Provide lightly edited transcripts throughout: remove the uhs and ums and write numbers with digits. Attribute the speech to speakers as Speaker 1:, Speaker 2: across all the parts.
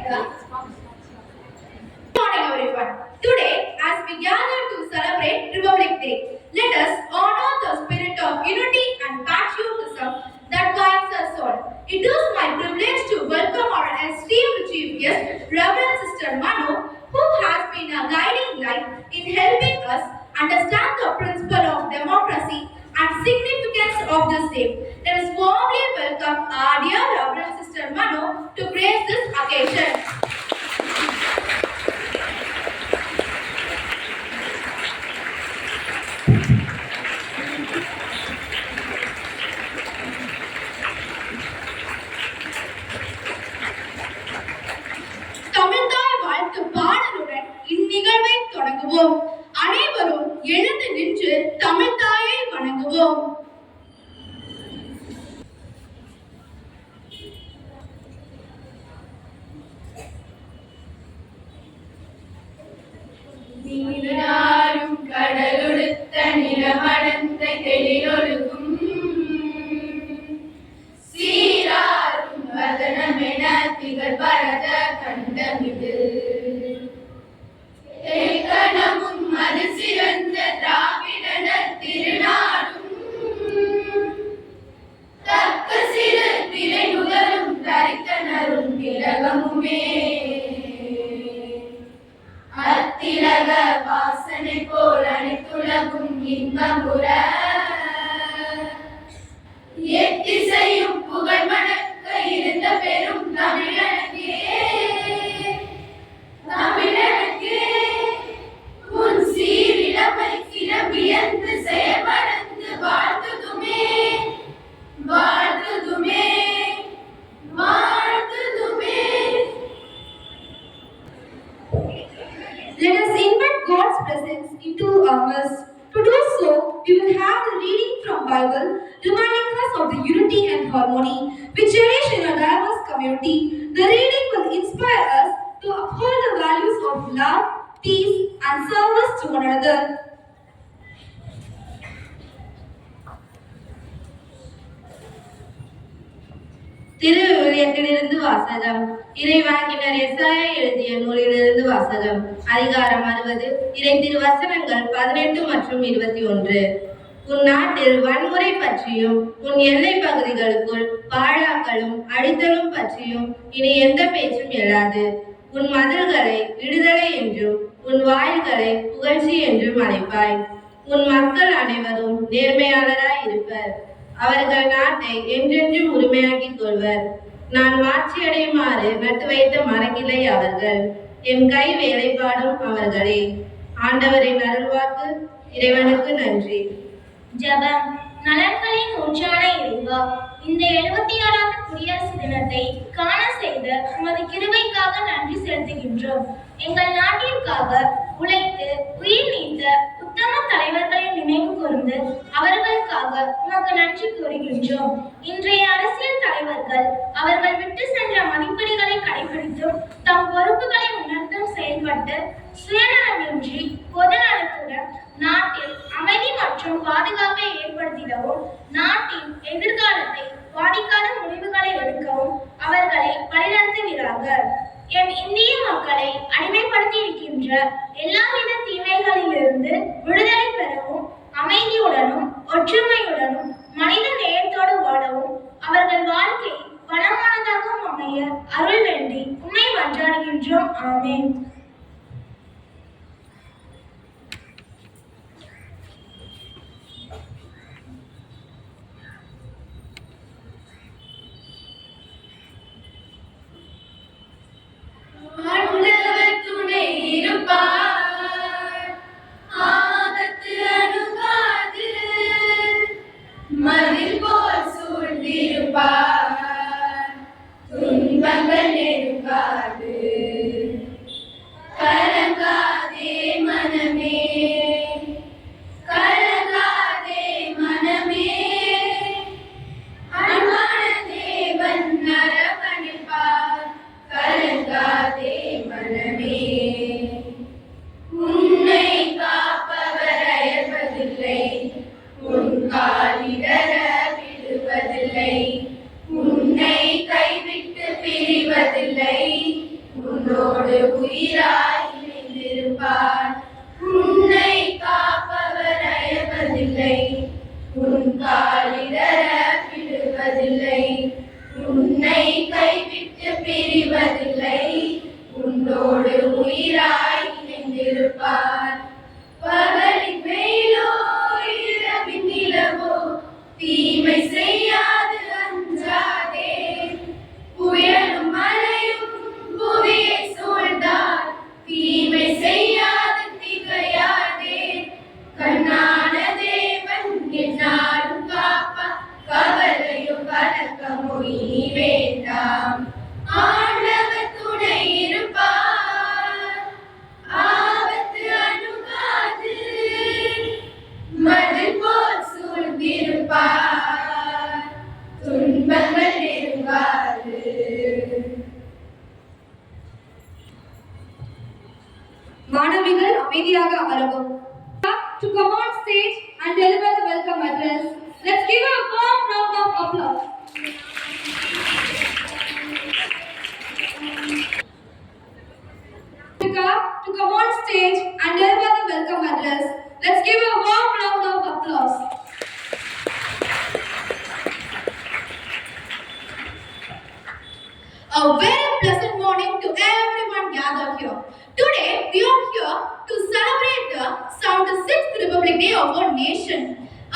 Speaker 1: morning, everyone. Today, as we gather to celebrate Republic Day, let us honor the spirit of unity and patriotism that binds us all. It is my privilege to welcome our esteemed chief guest, Reverend Sister Manu, who has been a guiding light in helping us understand the principle of democracy and significance of this day. Let us warmly welcome our dear Reverend Sister Manu to grace this occasion. தமிழ்தாய் வாழ்த்து பாடலுடன் இந்நிகழ்வை தொடங்குவோம். அனைவரும் எழுந்து நின்று தமிழ்தாயை வணங்குவோம்.
Speaker 2: நீராரும் கடலொடுத்த நிலமடந்த தெளிலொழுகும் சீராரும் வதனமென திகழ் பரத கண்டமிது ஏகனமும் அது சிறந்த திராவிடன திருநாடும் தக்க சிறு திரை நுகரும் தரித்தனரும் திலகமுமே அத்திலக வாசனை போல் அனைத்துலகும் இன்பமுற எத்திசையும் புகழ் மணக்க இருந்த பெரும் தமிழனுக்கே தமிழனுக்கே உன் சீரிழமை சிறப்பியந்து செயல்படுத்து வாழ்த்துதுமே வாழ்த்துதுமே வாழ்த்துதுமே.
Speaker 1: Let us invite God's presence into our midst. To do so, we will have the reading from Bible, reminding us of the unity and harmony we cherish in our diverse community. The reading will inspire us to uphold the values of love, peace, and service to one another.
Speaker 3: திருவிவிலியத்திலிருந்து வாசகம். இறைவாக்கினர் எசாயா எழுதிய நூலிலிருந்து வாசகம். அதிகாரம் 60. இறை திருவசனங்கள் 18 மற்றும் 21. உன் நாட்டில் வன்முறை பற்றியும் உன் எல்லை பகுதிகளுக்குள் பாழாக்கலும் அழித்தலும் பற்றியும் இனி எந்த பேச்சும் எழாது. உன் மதில்களை விடுதலை என்றும் உன் வாயில்களை புகழ்ச்சி என்றும் அழைப்பாய். உன் மக்கள் அனைவரும் நேர்மையாளராய் இருப்பர். அவர்கள் நாட்டை என்றென்றும் உரிமையாக்கிக் கொள்வர். நான் மாட்சியடையுமாறு நட்டு வைத்த மரக்கிளை அவர்கள், என் கை வேலைப்பாடும் அவர்களே. ஆண்டவரின் அருள்வாக்கு. இறைவனுக்கு நன்றி.
Speaker 4: ஜெபம். நலன்களின் ஒன்றான இறைவா, இந்த 76வது குடியரசு தினத்தை காண செய்த உமது கிருபைக்காக நன்றி செலுத்துகின்றோம். எங்கள் நாட்டிற்காக உழைத்து உயிர் நீத்த உத்தம தலைவர்களை நினைவு கூர்ந்து அவர்களுக்காக உமக்கு நன்றி கூறுகின்றோம். இன்றைய அரசியல் தலைவர்கள் அவர்கள் விட்டு சென்ற மதிப்பீடுகளை கடைபிடித்தும் தம் பொறுப்புகளை உணர்ந்தும் செயல்பட்டு சுயநலமின்றி பொதுநலத்துடன் நாட்டில் அமைதி மற்றும் பாதுகாப்பை ஏற்படுத்திடவும் நாட்டின் எதிர்காலத்தை பாதிக்காத முடிவுகளை எடுக்கவும் அவர்களை வழிநடத்துகிறார்கள். என் இந்திய மக்களை அடிமைப்படுத்தி இருக்கின்ற எல்லாவித தீமைகளிலிருந்து விடுதலை பெறவும் அமைதியுடனும் ஒற்றுமையுடனும் மனித நேயத்தோடு வாழவும் அவர்கள் வாழ்க்கை வளமானதாகவும் அமைய அருள் வேண்டி உம்மை மன்றாடுகின்றோம். ஆமென்.
Speaker 2: கைவிட்டு பிரிவதில்லை. உன்னோடு உயிராய் இணைந்திருப்பார். பகலின் வெயிலோ இரவின் நிலவோ தீமை செய்யாது அஞ்சாதே. புயலும் மழையும் புவியை சூழ்ந்தால் தீமை செய்யாது திகையாதே. கண்ணான தேவன் என்னாலும் காப்பா. கவலையும் கலக்கமும் இனி வேண்டாம். ஆண்டவர் துணை இருப்பார். ஆபத்து அணுகாது. மதில் போல் சூழ்ந்திருப்பார். துன்பங்கள் நெருங்காது.
Speaker 1: மாணவிகள் அமைதியாக அமரவும். To come on stage and deliver the welcome address. Let's give a warm round of applause. To come on stage and deliver the welcome address. Let's give a warm round of applause. A very pleasant morning to everyone gathered here. Today we are here to celebrate the 76th Republic Day of our nation,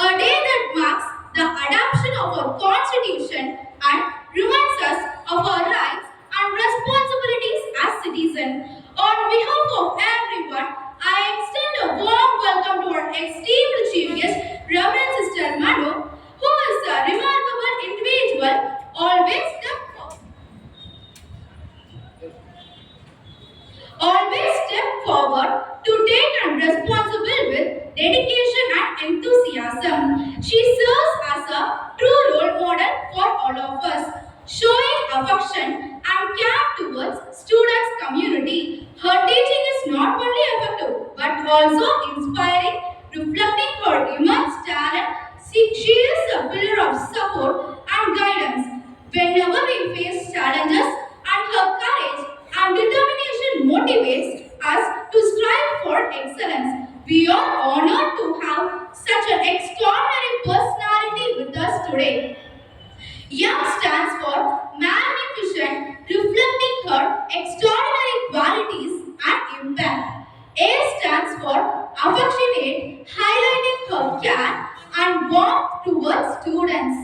Speaker 1: a day that marks the adoption of our constitution and reminds us of our rights and responsibilities as citizens. On behalf of everyone, I extend a warm welcome to our esteemed chief guest, Reverend Sister Manu, who is a remarkable individual, always step forward to take and responsible with dedication and enthusiasm. She serves as a true role model for all of us, showing affection and care towards students' community. Her teaching is not only effective but also inspiring, reflecting her immense talent. She is a pillar of support and guidance whenever we face challenges, and her courage and determination motivates us to strive for excellence. We are honored to have such an extraordinary personality with us today. M stands for magnificent, reflecting her extraordinary qualities and impact. A stands for affectionate, highlighting her care and warmth towards students.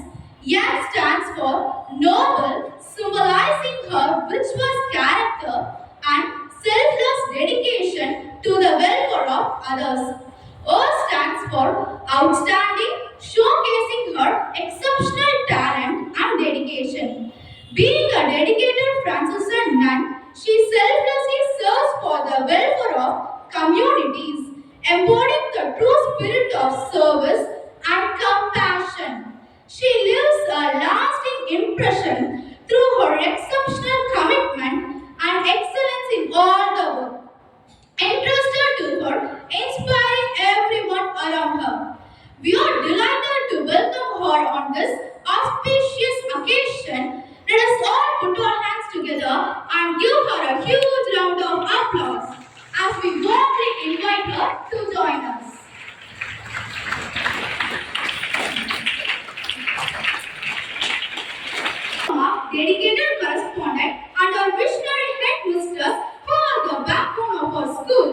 Speaker 1: N stands for noble, symbolizing her virtuous character and selfless dedication to the welfare of others. O stands for outstanding, showcasing her exceptional talent and dedication. Being a dedicated Franciscan nun, she selflessly serves for the welfare of communities, embodying the true spirit of service and compassion. She leaves a lasting impression through her exceptional commitment and excellence in all the work entrusted to her, inspiring everyone around her. We are delighted to welcome her on this auspicious occasion. Let us all put our hands together and give her a huge round of applause as we warmly invite her to join us. Dedicated correspondent and our visionary headmisters who are the backbone of our school,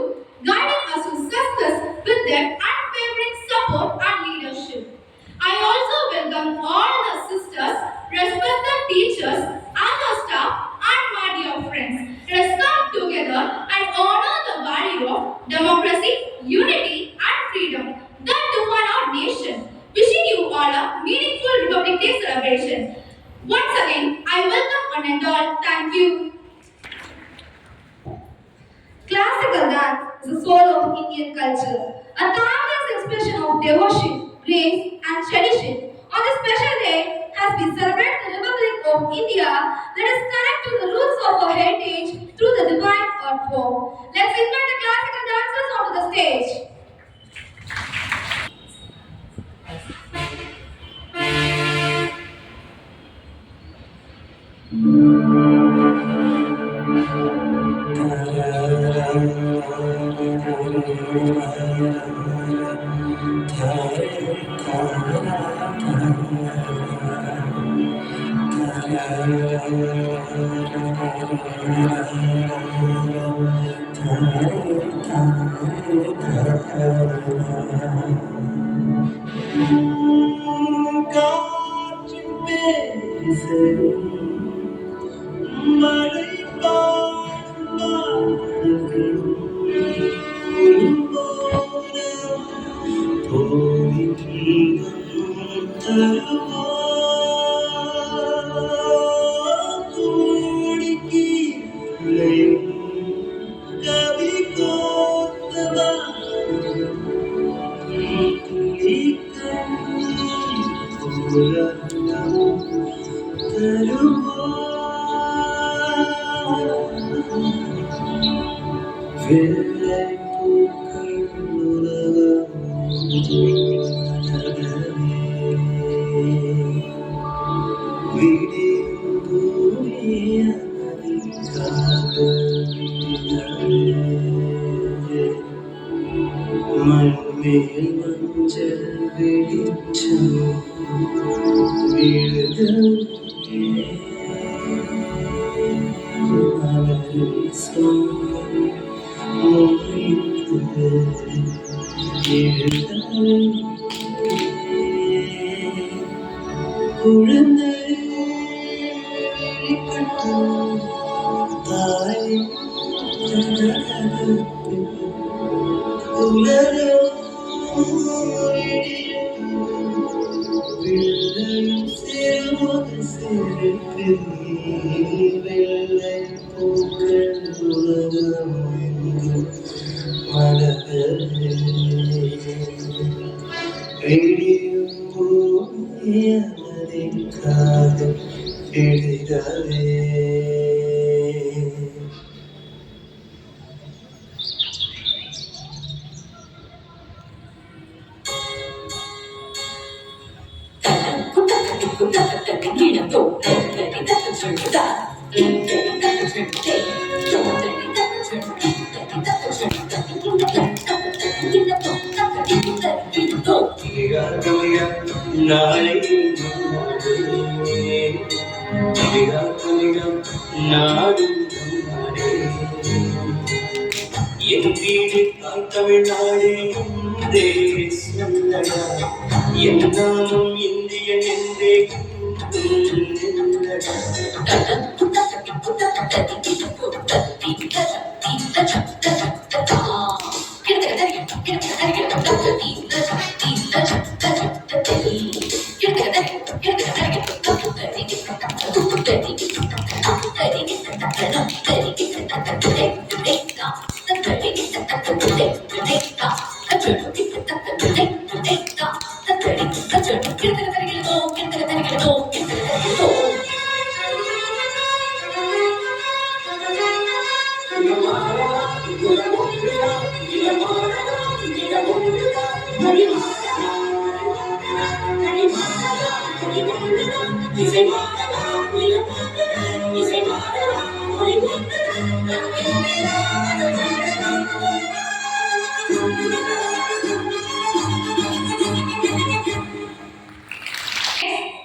Speaker 1: guiding us to success with their unwavering support and leadership. I also welcome all the sisters, respected teachers, other staff, and my dear friends. Let us come together and honor the value of democracy, unity, and freedom that define our nation. Wishing you all a meaningful Republic Day celebration. Once again, I welcome one and all. Thank you. Classical dance is the soul of Indian culture, a timeless expression of devotion, grace, and tradition. On this special day, as we celebrate the Republic of India, let us connect to the roots of our heritage through the divine art form. Let's invite the classical dancers onto the stage.
Speaker 5: காற்றின் பேசை மழை கவி கோத்தவா மண்மேல் மஞ்சள் வெளிச்சம் குழந்தை தாய் வெள்ளை பூக்கள் உலகம் நாளை நாடும் என் வீடு தமிழ்நாடு என்றே சொல்லடா என் நாமம் இந்தியன் என்றே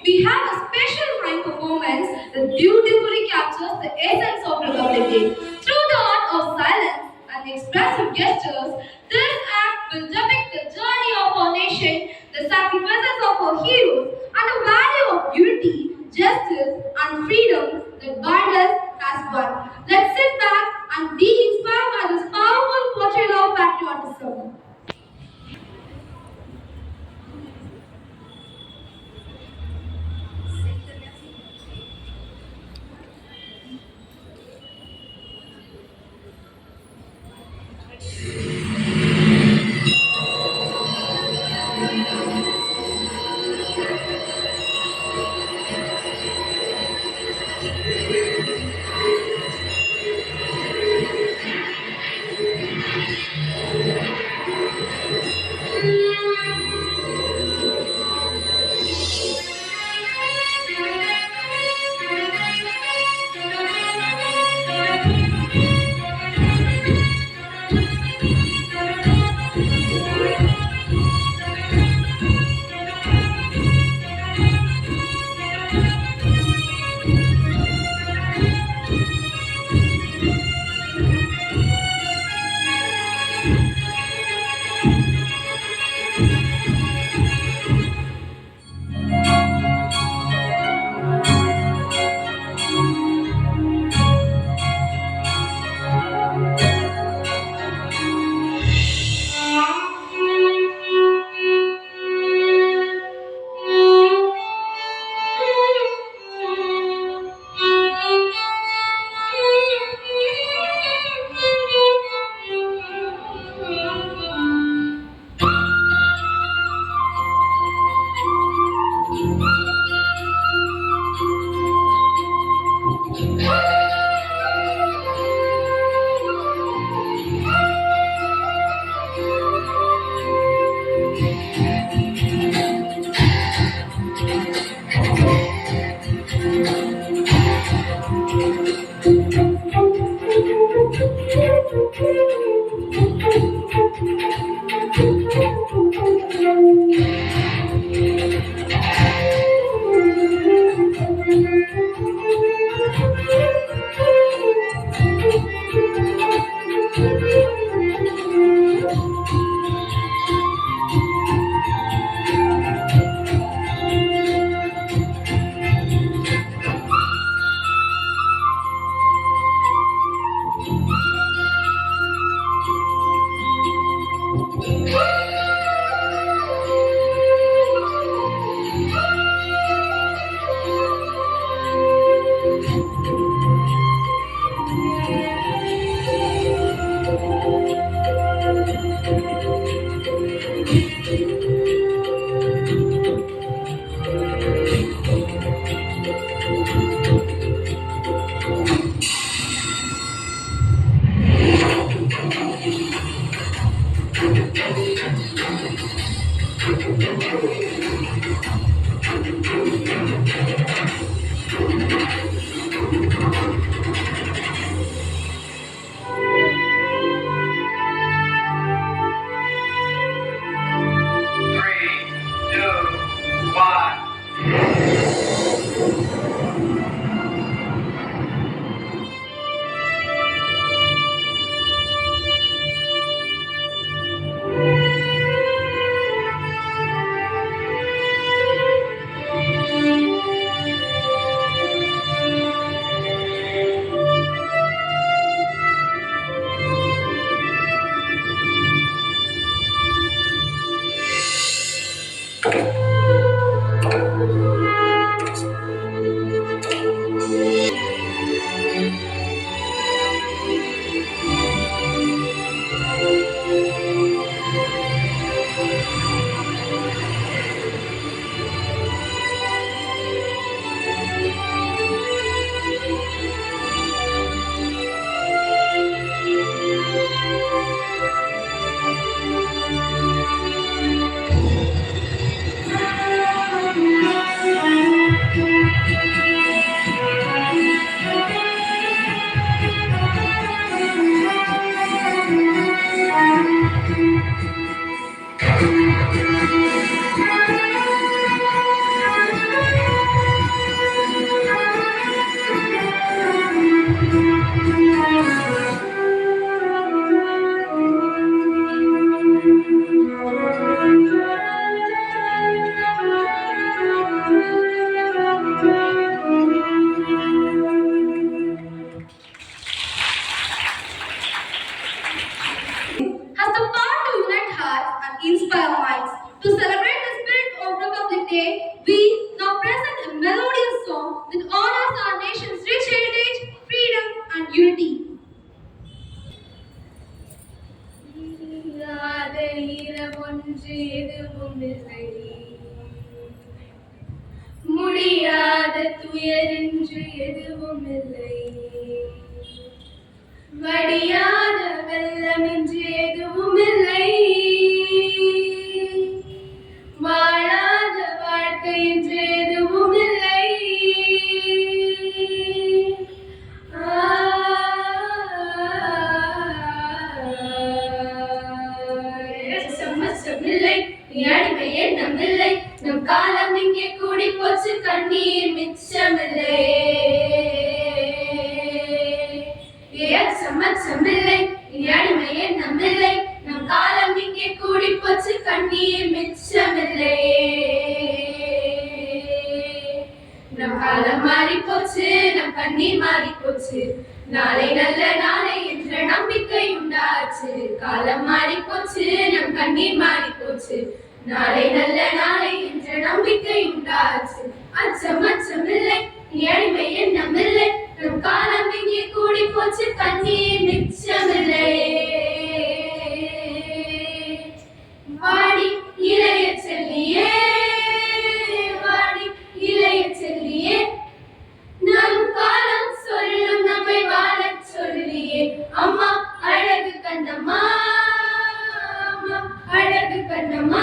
Speaker 1: We have a special high performance that beautifully captures the essence of Republic Day. Through the art of silence and expressive gestures, this act will depict the journey of our nation, the sacrifices of our heroes, and the value of unity, justice, and freedom that bind us as one. Let's sit back and be inspired by this powerful portrayal of patriotism. has the power to unite hearts and inspire minds. To celebrate the spirit of Republic Day, we now present a melodious song that honors our nation's rich heritage, freedom, and unity.
Speaker 2: இல்லாத இரவொன்று எதுவுமில்லை, முடியாத துயரென்று எதுவுமில்லை, வடியாத வெள்ளமென்று எதுவுமில்லை, வாழாத வாழ்க்கை என்று எதுவுமில்லை. சம்மச்சமில்லை, நீ அடிமையே நம்மில்லை, நம் காலம் இங்கே கூடி போச்சு, கண்ணீர் மிச்சமில்லை. சம்மச்சமில்லை, நீ அடிமையே நம்மில்லை, நம் காலம் இங்கே கூடி போச்சு, கண்ணீர் மிச்சமில்லை. நம் காலம் மாறி போச்சு, நம் கண்ணீர் மாறி போச்சு, நாளை நல்ல நாளை என்ற நம்பிக்கை உண்டாச்சு. காலம் மாறி போச்சு, நம் கண்ணீர் மாறி போச்சு, நாளை நல்ல நாளை என்ற நம்பிக்கை உண்டாச்சு. அச்சம் அச்சமில்லை, நீ அடிமை எண்ணமில்லை, நம் காலம் இங்கே கூடி போச்சு, கண்ணீர் மிச்சமில்லை. வாடி இளைய செல்லியே, வாடி இளைய செல்லியே, நம் காலம் சொல்லும் நம்மை வாழச் சொல்லியே. அம்மா அழகு கண்ணம்மா, அம்மா அழகு கண்ணம்மா,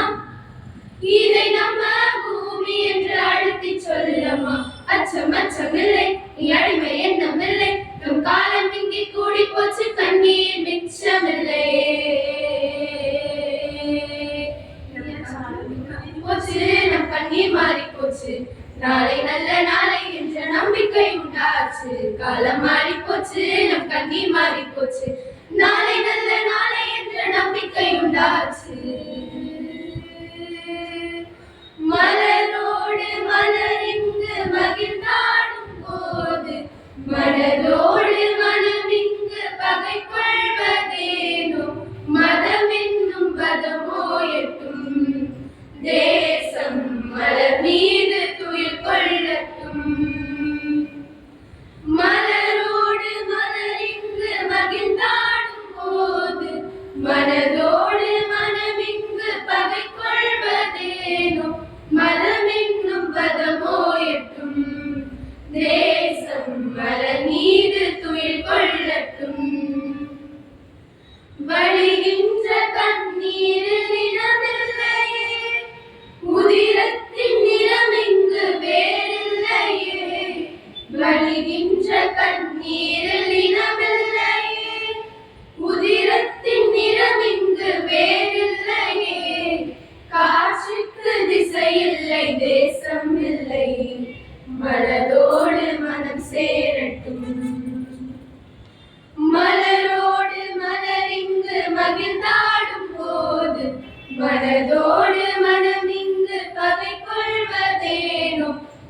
Speaker 2: இதை நம்ம பூமி என்று அழுத்தி சொல்லம்மா. அச்சம் அச்சமில்லை, நீ அடிமை எண்ணமில்லை, நம் காலம் இங்கே கூடி போச்சு, கண்ணீர் மிச்சமில்லை. போச்சு, நம் கண்ணீர் மாறி போச்சு, நாளை நல்ல நாளை என்ற நம்பிக்கை உண்டாச்சு. காலம் மாறி போச்சு, நம் கண்ணீர் மாறி போச்சு, நாளை நல்ல நாளை என்ற நம்பிக்கை உண்டாச்சு. மலரோடு மலர் இங்கு மகிழ்ந்தாடும் போது, மனதோடு மனம் இங்கு பகை கொள்வதேனோ, மதம் என்னும் பதமோ எட்டும், தேசம் மலர் மீது துயில் கொள்ளட்டும். மலரோடு மலர் இங்கு மகிழ்ந்தாடும் போது, மனதோடு மனம் இங்கு பகை கொள்வதேனோ, மதம் என்னும் பதமோ எட்டும், தேசம் மலர் மீது துயில் கொள்ளட்டும். வழிகின்ற கண்ணீரில் நிலமில்லையே, உதிரத்தின் நிறம் இங்கு வேறில்லையே, வழிகின்ற கண்ணீரில் நிலமில்லையே, உதிரத்தின் நிறம் இங்கு வேறில்லையே, காற்றுக்கு திசை இல்லை, தேசம் இல்லை, மனதோடு மனம் சேரட்டும். மலரோடு மலர் இங்கு மகிழ்ந்தாடும் போது, மனதோடு மனம் இங்கு பகை கொள்வதேனோ,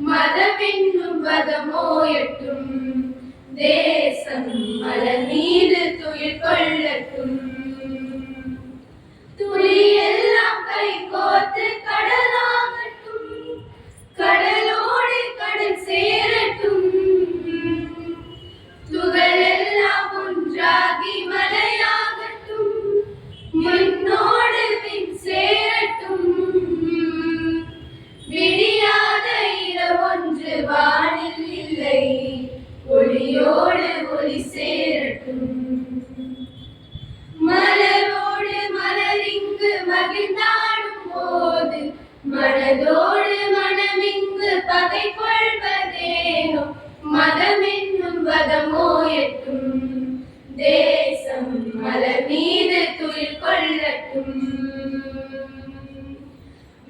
Speaker 2: மதம் என்னும் பதமோ எட்டும், தேசம் மலர் மீது துயில் கொள்ளட்டும். துளியெல்லாம் கை கோர்த்து கடலாகட்டும், கடலோடு கடல் சேரட்டும், துகளெல்லாம் ஒன்றாகி மலையாகட்டும், விண்ணோடு விண் சேரட்டும். விடியாத இரவொன்று வானில் இல்லை, ஒளியோடு ஒளி சேரட்டும். மலரோடு மலர் இங்கு மகிழ்ந்தாடும் போது, மனதோடு மனம் இங்கு பகை கொள்வதேனோ, மதம் என்னும் பதமோ எட்டும், தேசம் மலர் மீது துயில் கொள்ளட்டும்.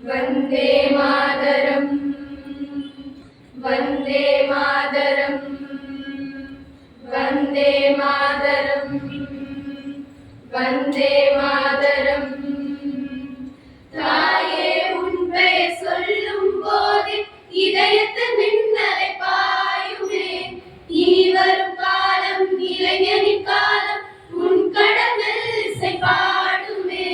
Speaker 2: வந்தே மாதரம், வந்தே மாதரம், வந்தே மாதரம் வந்தே மாதரம். தாயே உன் பெயர் சொல்லும் போது இதயத்தில் மின்னலை பாயுமே. இனி வரும் காலம் இளைஞனின் காலம், உன் கடல் இசை பாடுமே.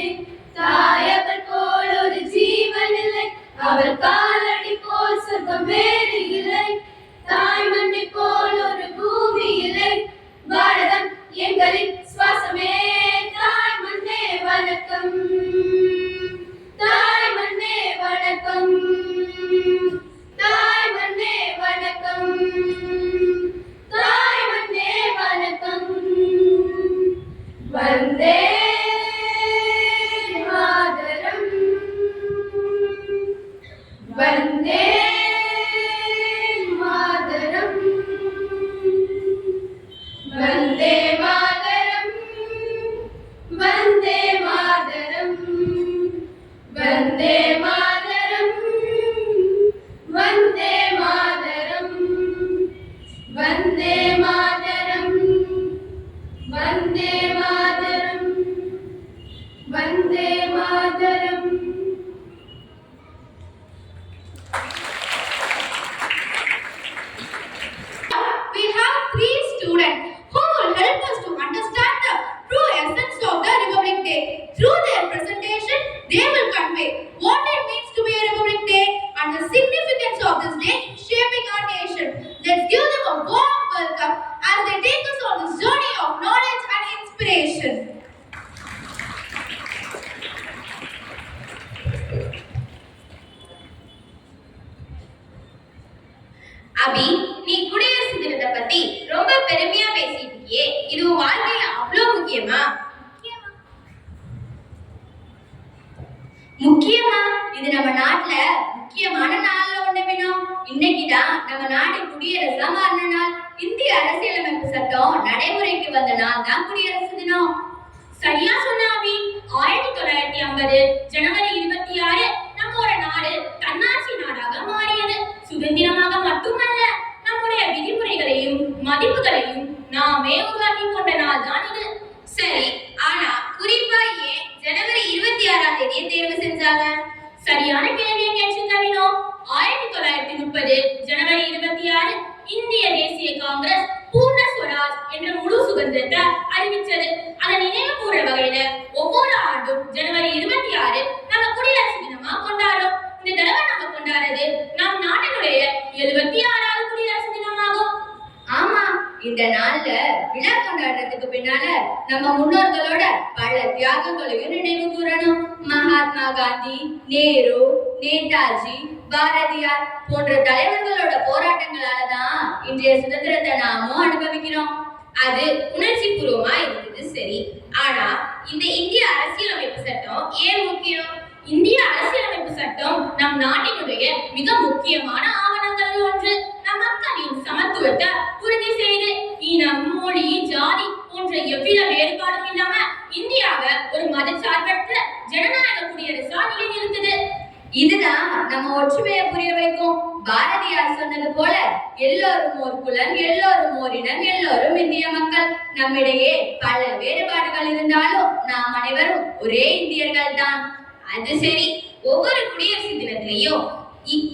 Speaker 2: தாயவள் போல் ஒரு ஜீவன் இல்லை, அவள் காலடி போல் சொர்க்கம் வேறு இல்லை. தாய் மண்ணை போல் ஒரு பூமி இல்லை, பாரதம் எங்களின் சுவாசமே. தாய் மண்ணே வணக்கம், தாய் மண்ணே வணக்கம், தாய் மண்ணே வணக்கம், தாய் மண்ணே வணக்கம். Vande Mataram Vande Mataram Vande Mataram Vande Mataram Vande Mataram Vande Mataram Vande Mataram Vande Mataram Vande Mataram.
Speaker 1: We have three students who will help us to understand the true essence of the Republic Day. Through their presentation, they will convey what it means to be a Republic Day and the significance of this day in shaping our nation. Let's give them a warm welcome as they take us on this journey of knowledge and inspiration.
Speaker 3: அபி, நீ குடியரசு தினத்தை பத்தி ரொம்ப பெருமையா பேசிட்டு இருக்கியே, இது உன் வாழ்க்கையில அவ்வளவு முக்கியமா? முக்கியமா? இது நம்ம நாட்டுல முக்கியமான நாள்ல ஒண்ணு வேணும். இன்னைக்குதான் நம்ம நாடு குடியரசா மாறின நாள். இந்திய அரசியலமைப்பு சட்டம் நடைமுறைக்கு வந்த நாள் தான் குடியரசு தினம்.
Speaker 4: சரியா சொன்ன அபி. 1950 ஜனவரி 26 நம்மோட நாடு தன்னாட்சி நாடாக மாறியது. சுதந்திரமாக மட்டுமல்ல, நம்முடைய விதிமுறைகளையும் மதிப்புகளையும் நாமே உருவாக்கி கொண்ட நாள் தான் இது.
Speaker 3: சரி, ஆனா குறிப்பா ஏன் ஜனவரி 26ஆம் தேதியை தேர்வு செஞ்சாங்க?
Speaker 4: சரியான கேள்வியை கேட்டீங்க வினோ. 1930 ஜனவரி 26 இந்திய தேசிய காங்கிரஸ் பூர்ண ஸ்வராஜ் என்ற முழு சுதந்திரத்தை அறிவிச்சது. அதை நினைவு கூற வகையில ஒவ்வொரு ஆண்டும் ஜனவரி 26 நம்ம குடியரசு தினமா கொண்டாடுறோம். இந்த தடவை நம்ம கொண்டாடுறது நம் நாட்டினுடைய 76வது குடியரசு தினமாகும்.
Speaker 3: ஆமா, இந்த நாள்ல விழா கொண்டாடுறதுக்கு பின்னால நம்ம முன்னோர்களோட பல தியாகங்களையும் நினைவு கூறணும். மகாத்மா காந்தி, நேரு, நேதாஜி, பாரதியார் போன்ற தலைவர்களோட போராட்டங்களாலதான் இன்றைய சுதந்திரத்தை நாமும் அனுபவிக்கிறோம். அது உணர்ச்சி பூர்வமா இருந்தது சரி, ஆனா இந்த இந்திய அரசியலமைப்பு சட்டம் ஏன் முக்கியம்?
Speaker 4: இந்திய அரசியலமைப்பு சட்டம் நம் நாட்டினுடைய மிக முக்கியமான ஆவணங்களில் ஒன்று. நம் மக்களின் சமத்துவத்தை உறுதி செய்து இனம், மொழி, ஜாதி போன்ற எவ்வித வேறுபாடும் இல்லாம இந்தியாவை ஒரு மதச்சார்பற்ற ஜனநாயக குடியரசா நிலைநிறுத்துது.
Speaker 3: இதுதான் நம்ம ஒற்றுமையை புரிய வைக்கும். பாரதியார் சொன்னது போல, எல்லோரும் ஓர் குலம், எல்லோரும் ஓரினம், எல்லோரும் இந்திய மக்கள். நம்மிடையே பல வேறுபாடுகள் இருந்தாலும் நாம் அனைவரும் ஒரே இந்தியர்கள் தான். அது சரி, ஒவ்வொரு குடியரசு தினத்திலையும்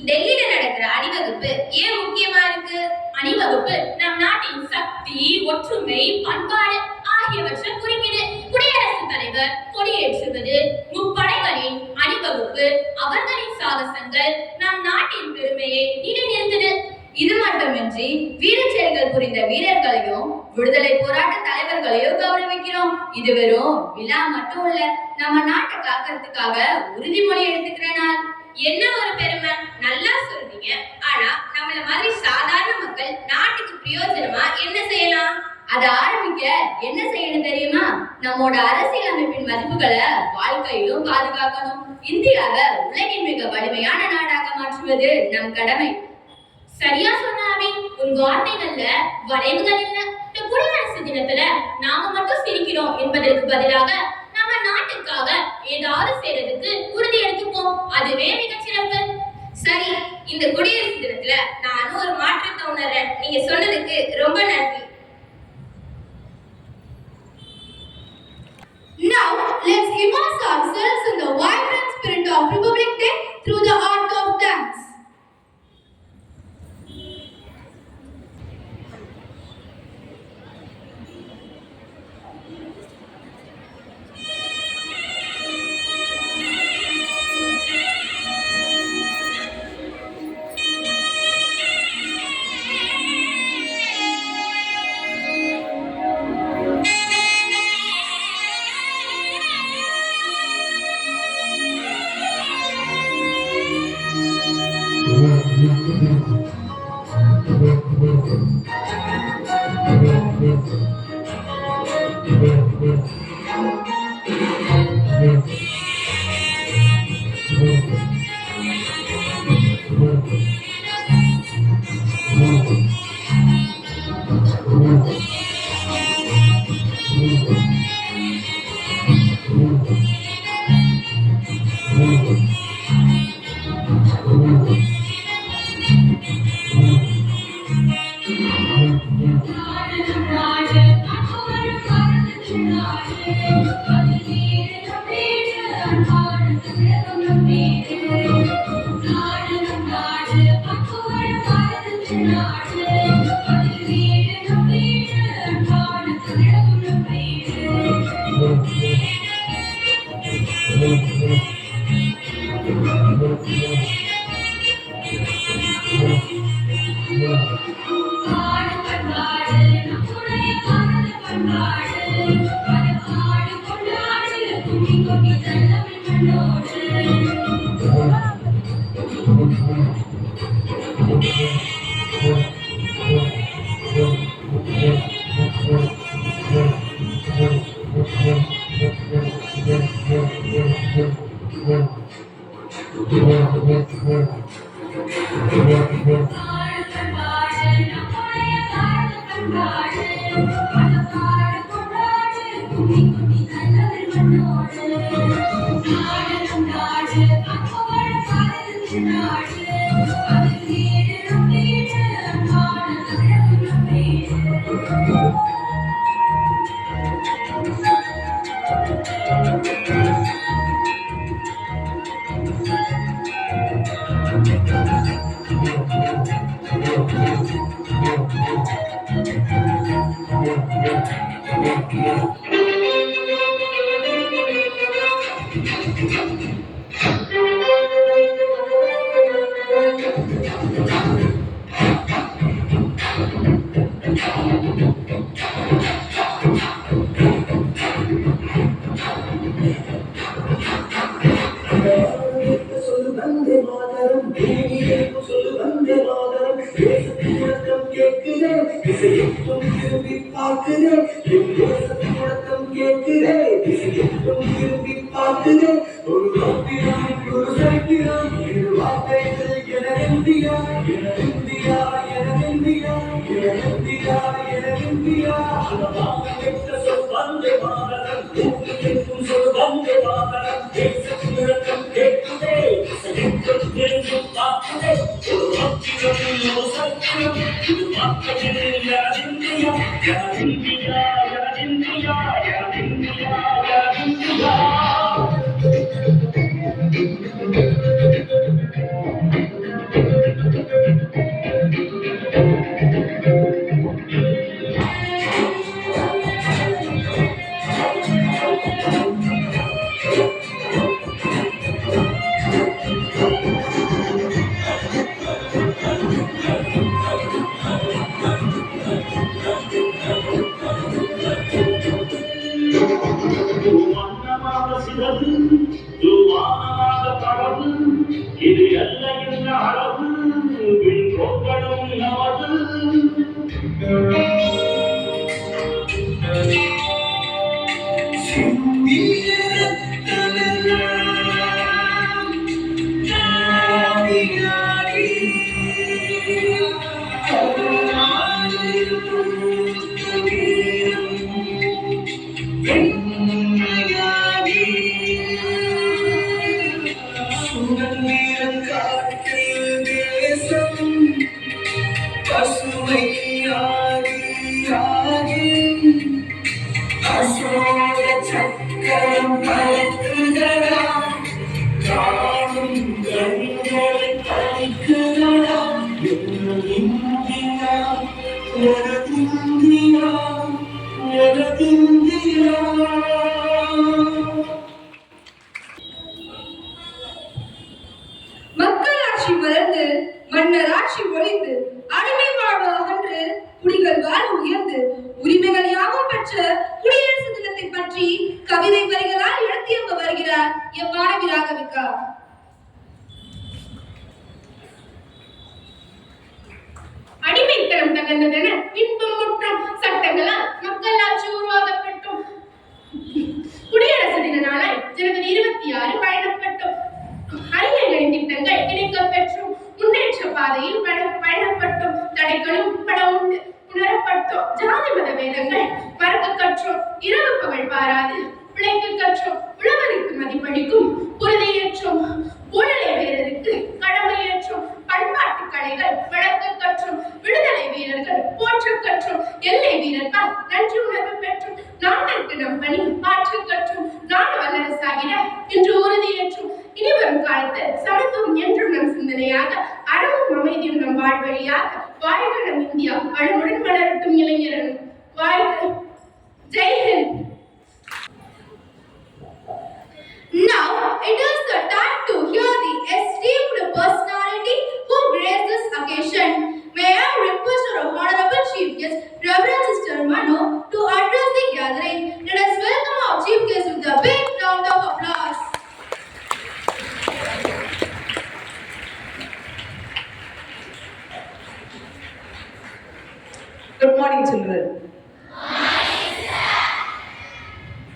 Speaker 3: டெல்லியில நடக்கிற அணிவகுப்பு ஏன் முக்கியமா இருக்கு?
Speaker 4: அணிவகுப்பு நம் நாட்டின் சக்தி, ஒற்றுமை, பண்பாடு ஆகியவற்றை குறிக்குது. குடியரசுத் தலைவர் கொடியேற்றுவது, முப்படைகளின் அணிவகுப்பு, அவர்களின் சாகசங்கள் நம் நாட்டின் பெருமையை நிலைநிறுத்துது.
Speaker 3: இது மட்டுமின்றி வீர செயல்கள் புரிந்த வீரர்களையும் விடுதலை போராட்ட தலைவர்களையும் கௌரவிக்கிறோம். இது வெறும் விழா மட்டும் இல்ல, நம்ம நாட்டை காக்கிறதுக்காக உறுதிமொழி எடுத்துக்கிற நாள்.
Speaker 1: என்ன ஒரு பெருமை, நல்லா சொல்றீங்க. ஆனா நம்மள மாதிரி சாதாரண மக்கள் நாட்டுக்கு பிரயோஜனமா என்ன செய்யலாம்?
Speaker 3: அதை ஆரம்பிக்க என்ன செய்யணும் தெரியுமா? நம்மோட அரசியலமைப்பின் மதிப்புகளை வாழ்க்கையிலும் பாதுகாக்கணும். இந்தியாவை உலகின் மிக வலிமையான நாடாக மாற்றுவது நம் கடமை.
Speaker 4: சரியா சொன்னாவே. உன் வார்த்தைகள்ல வளைவுகள் இல்ல. இந்த குடியரசு தினத்துல நாம மட்டும் சிரிக்கிறோம் என்பதற்கு பதிலாக நம்ம நாட்டுக்காக ஏதாவது செய்யறதுக்கு உறுதி எடுத்துப்போம். அதுவே மிகச்சிறப்பு.
Speaker 1: சரி, இந்த குடியரசு தினத்துல நானும் ஒரு மாற்றத்தை உணர்றேன். நீங்க சொன்னதுக்கு ரொம்ப நன்றி. of Republic Day through the art of dance.
Speaker 5: India எனதிந்தியா.
Speaker 1: மக்களாட்சி மலர்ந்து மன்னராட்சி ஒழிந்து அடிமை வாழ்வு அகன்று குடிகள் வாழ்வு உயர்ந்து உரிமைகள் யாவும் பெற்ற குடியரசு தினத்தை பற்றி கவிதை வரிகளால் எடுத்தியம்ப வருகிறார் எம் மாணவி ராகவிகா.
Speaker 4: அடிமைத்தனம் தகர்ந்ததென இன்பம் முற்றும் சட்டங்களால் மக்களாட்சி உருவாக்கப்பட்டோம். குடியரசு தின நாளை ஜனவரி 26 பயணப்பட்டோம். அறிஞர்களின் திட்டங்கள் கிடைக்கப் பெற்றோம். முன்னேற்ற பாதையில் பயணப்பட்டோம். தடைகளும் பட உணரப்பட்டோம். ஜாதி மத வேதங்கள் மறக்க கற்றோம். இரவு பகல் பாராது பிழைக்க கற்றோம். உழவருக்கு மதிப்பளிக்கும் உறுதியேற்றோம். ஊழலை வீரருக்கு கடமையேற்றோம். பண்பாட்டு கலைகள் வளர்க்க கற்றோம். விடுதலை வீரர்கள் போற்ற கற்றோம். எல்லை வீரர்கள் நன்றி உணர்வு பெற்றோம். நாட்டிற்கு நம் பணி மாற்ற கற்றோம். நாடு வல்லரசாகிட இன்று உறுதியேற்றோம். இனி வரும் காலத்தில் சமத்துவம் என்றும் நம் சிந்தனையாக, அறமும் அமைதியும் நம் வாழ்வழியாக. வாழ்க நம் இந்தியா, வளமுடன் வளரட்டும் இளைஞரும். வாழ்க. Jai Hind.
Speaker 1: Now it is the time to hear the esteemed personality who graced this occasion. May I request our Honorable Chief Guest, Reverend Sister Manu, to address the gathering. Let us welcome our Chief Guest with a big round of applause.
Speaker 6: Good morning, children.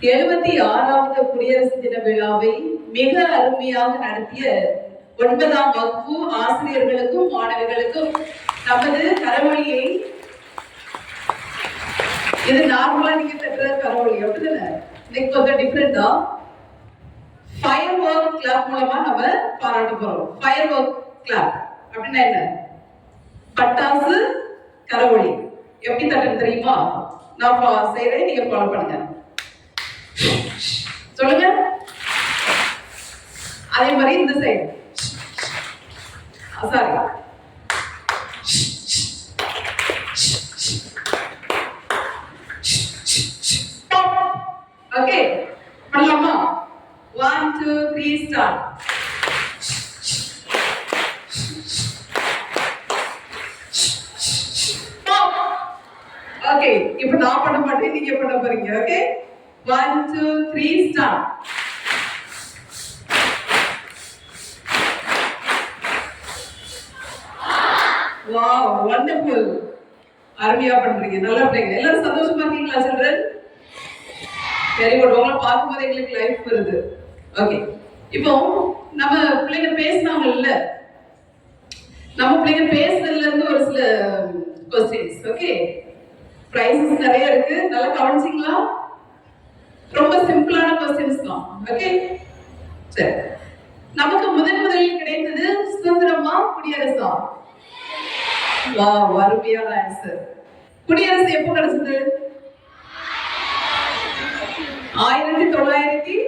Speaker 6: 76வது குடியரசு தின விழாவை மிக அருமையாக நடத்திய 9ஆம் வகுப்பு ஆசிரியர்களுக்கும் மாணவிகளுக்கும் நமது கரவொலியை, இது நார்மலா நீங்க தட்டுற கரவொலி அப்படிதானே, இன்னைக்கு கொஞ்சம் டிஃபரெண்டா ஃபயர் ஒர்க் கிளப் மூலமா நம்ம பாராட்ட போறோம். ஃபயர் ஒர்க் கிளப் அப்படின்னா என்ன? பட்டாசு கரவொலி எப்படி தட்டுன்னு தெரியுமா? நான் செய்யறேன், நீங்க ஃபாலோ பண்ணுங்க. சொல்லுங்க. அதே மாதிரி இந்த சைடு சாரி, ஓகே பண்ணலாமா? 1 2 3 ஸ்டார்ட். ஓகே, இப்போ நான் பண்ண மாட்டேன், நீங்க பண்ண போறீங்க. Okay, 1 2 3 start. Wow, wonderful. அருமையா பண்றீங்க, நல்லா பண்றீங்க. எல்லாரும் சந்தோஷமா இருக்கீங்களா சில்ட்ரன்? Very good. உங்களை பார்க்கும்போது எங்களுக்கு லைஃப் வருது. ஓகே, இப்போ நம்ம பிள்ளைங்க பேசினாங்கல்ல, நம்ம பிள்ளைங்க பேசுறதுல இருந்து ஒரு சில क्वेश्चंस. ஓகே, பிரைசஸ் நிறைய இருக்கு, நல்லா கவனிச்சீங்களா? ரொம்ப சிம்பிளான क्वेश्चंस தான். ஓகே, சரி. நமக்கு முதலில் கிடைத்தது சுதந்திரமா குடியரசா? வாவ், அருமையான ஆன்சர். குடியரசு எப்போ கிடைச்சது? 1950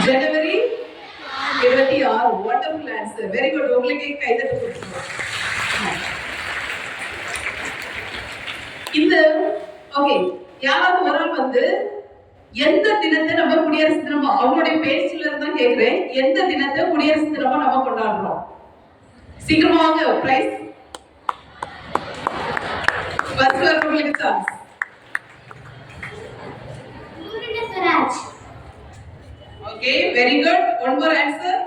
Speaker 6: ஜனவரி 26. Wonderful answer, very good. உங்களுக்கு கைதட்டு கொடுத்துருவோம். இந்த ஓகே, யாராவது ஒரு ஆள் வந்து எந்த தினத்தை நம்ம குடியரசு தினமா, அவங்களுடைய பேச்சுல இருந்து தான் கேட்கிறேன், எந்த தினத்தை குடியரசு தினமா நம்ம கொண்டாடுறோம்? சீக்கிரமா வாங்க, பிரைஸ் ஃபர்ஸ்ட் வரவங்களுக்கு chance. Okay, very good. One more answer.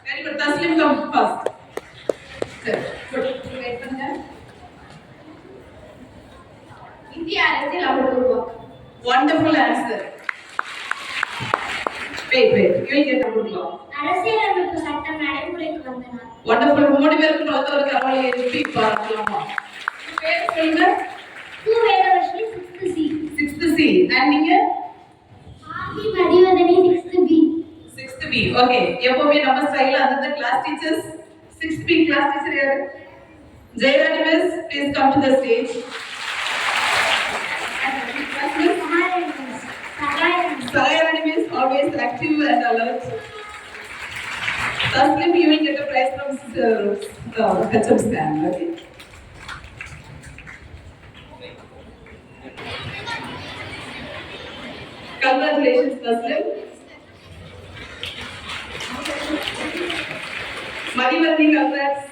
Speaker 6: Very good. Taslim come first. சரி, குட். வெயிட் பண்ணுங்க.
Speaker 1: இந்திய அரசியல் அமைப்பு உருவாக்கம்.
Speaker 6: Wonderful answer. Wait. You will get a good law.
Speaker 2: அரசியலமைப்பு சட்டம் நடைமுறைக்கு வந்தனர்.
Speaker 6: Wonderful. 3 பேருக்கு பார்த்து ஒரு கரவொலி எழுப்பி பார்க்கலாமா? பேர் சொல்லுங்க.
Speaker 2: கு Vedavarshini 6th C.
Speaker 6: 6th C. And நீங்க?
Speaker 2: R V Mathivathani 6th B.
Speaker 6: 6th B. Okay. எப்பவுமே நம்ம ஸ்டைல்ல அந்த class teachers 6th B class teacher யாரு? Jayarani miss, please come to the stage. Sarayani is always active and alert. Taslim, you will get a prize from HM Scan. Okay. Congratulations, Muslim. Madhivarni, congrats.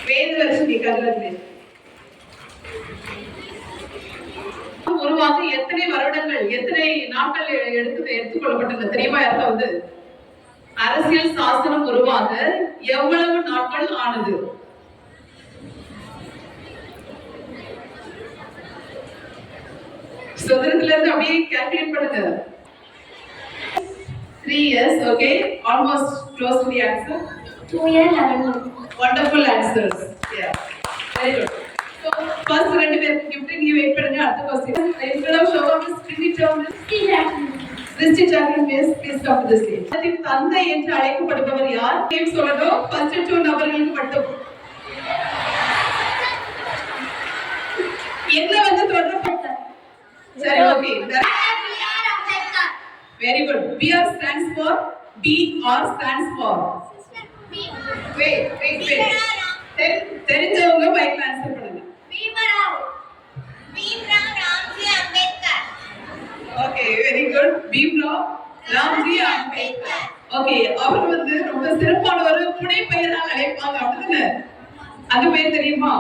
Speaker 6: Vedavarshini, congratulations. உருவாக எத்தனை வருடங்கள் எத்தனை நாட்கள் எடுத்துக்கொள்ளப்பட்டது தெரியுமா? யாருக்காவது அரசியல் சாசனம் உருவாக எவ்வளவு நாட்கள் ஆனது? சுதந்திரத்துல இருந்து அப்படியே கால்குலேட் பண்ணுங்க. 3 years, okay, almost close to the answer.
Speaker 2: 2 years 11 months.
Speaker 6: Wonderful answers. Yeah, very good. So first ரெண்டு பேருக்கு gift நீங்க வெயிட் பண்ணுங்க. அடுத்த question instead of show of spirit of Christy Jacqueline, please come to the stage. அதின் தந்தை என்று அழைக்கப்படுபவர் யார்? நேம் சொல்லணும். ஃபர்ஸ்ட் 2 நபர்களுக்கு மட்டும். என்ன வந்து தொடர்பு? சரி, okay. Very good. BR stands for BR stands for wait. தெரிஞ்சவங்க மைக்ல ஆன்சர் பண்ணுங்க.
Speaker 2: Bhimrao Ramji Ambedkar.
Speaker 6: Okay, very good. Bhimrao Ramji Ambedkar. Okay, அவர் வந்து ரொம்ப சிறப்பான ஒரு புனை பெயரால் அழைப்பாங்க அப்படிதானே? அது பேர் தெரியுமா?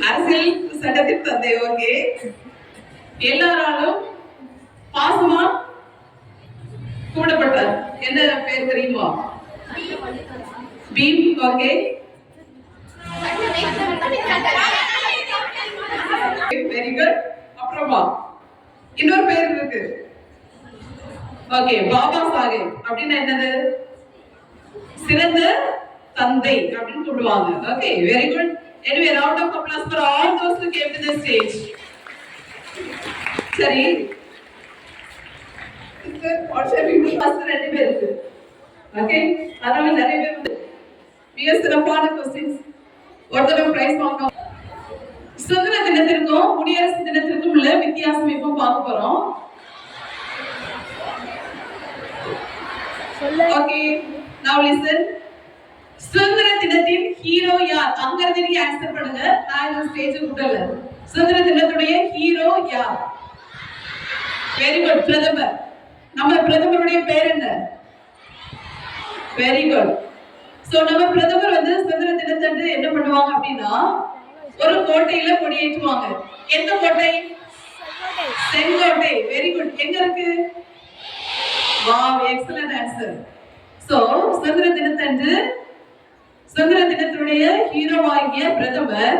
Speaker 6: அரசியல் சட்டத்தின் தந்தை. ஓகே, எல்லாராலும் பாசமா கூடப்பட்டார். என்ன பேர் தெரியுமா? பீம். Okay, very good. அப்புறமா இன்னொரு பேர் இருக்கு. ஓகே, பாபா சாஹேப் அப்படின்னா என்னது? சிறந்த தந்தை அப்படின்னு சொல்லுவாங்க. Okay, very good. Anyway, round of applause for all those who came to the stage. சரி, ரெண்டு பேர் இருக்கு. ஓகே, அதனால நிறைய பேர் வந்து மிக சிறப்பான क्वेश्चंस ஒருத்தர் பிரைஸ் வாங்கணும். சுதந்திர தினத்திற்கும் குடியரசு தினத்திற்கும் உள்ள வித்தியாசம் இப்போ பார்க்க போறோம். Okay, now listen. சுதந்திர தினத்தின் ஹீரோ யார்? அங்க இருந்து நீங்க ஆன்சர் பண்ணுங்க. நான் இந்த ஸ்டேஜ் கூட்டல. சுதந்திர தினத்துடைய ஹீரோ யார்? Very good. பிரதமர். நம்ம பிரதமருடைய பேர் என்ன? Very good. சோ நம்ம பிரதமர் வந்து சுதந்திர தினத்தன்று என்ன பண்ணுவாங்க அப்படின்னா ஒரு கோட்டையில கொடியேற்றுவாங்க. எந்த கோட்டை? செங்கோட்டை. Very good. எங்க இருக்கு? Wow, excellent answer. சோ சுதந்திர தினத்தன்று சுதந்திர தினத்துடைய ஹீரோவாகிய பிரதமர்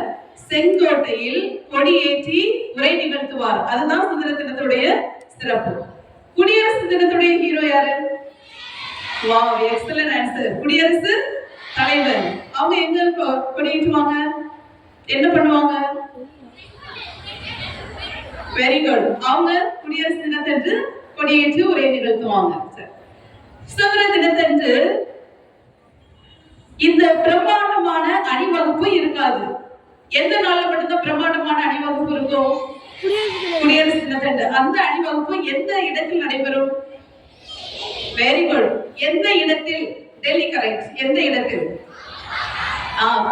Speaker 6: செங்கோட்டையில் கொடியேற்றி உரை நிகழ்த்துவார். அதுதான் சுதந்திர தினத்துடைய சிறப்பு. குடியரசு தினத்துடைய ஹீரோ யாரு? Wow, excellent answer. குடியரசு தலைவர். அவங்க எங்க கொடியேற்றுவாங்க? என்ன பண்ணுவாங்க? Very good. அவங்க குடியரசு தினத்தன்று கொடியேற்றி உரை நிகழ்த்துவாங்க. சுதந்திர தினத்தன்று இந்த பிரம்மாண்டமான அணிவகுப்பு இருக்காது. எந்த நாள்ல மட்டும்தான் பிரம்மாண்டமான அணிவகுப்பு இருக்கும்? குடியரசு தினத்தன்று. அந்த அணிவகுப்பு எந்த இடத்தில் நடைபெறும்? Very good. எந்த இடத்தில்? டெல்லி. கரெக்ட். எந்த இடத்தில்?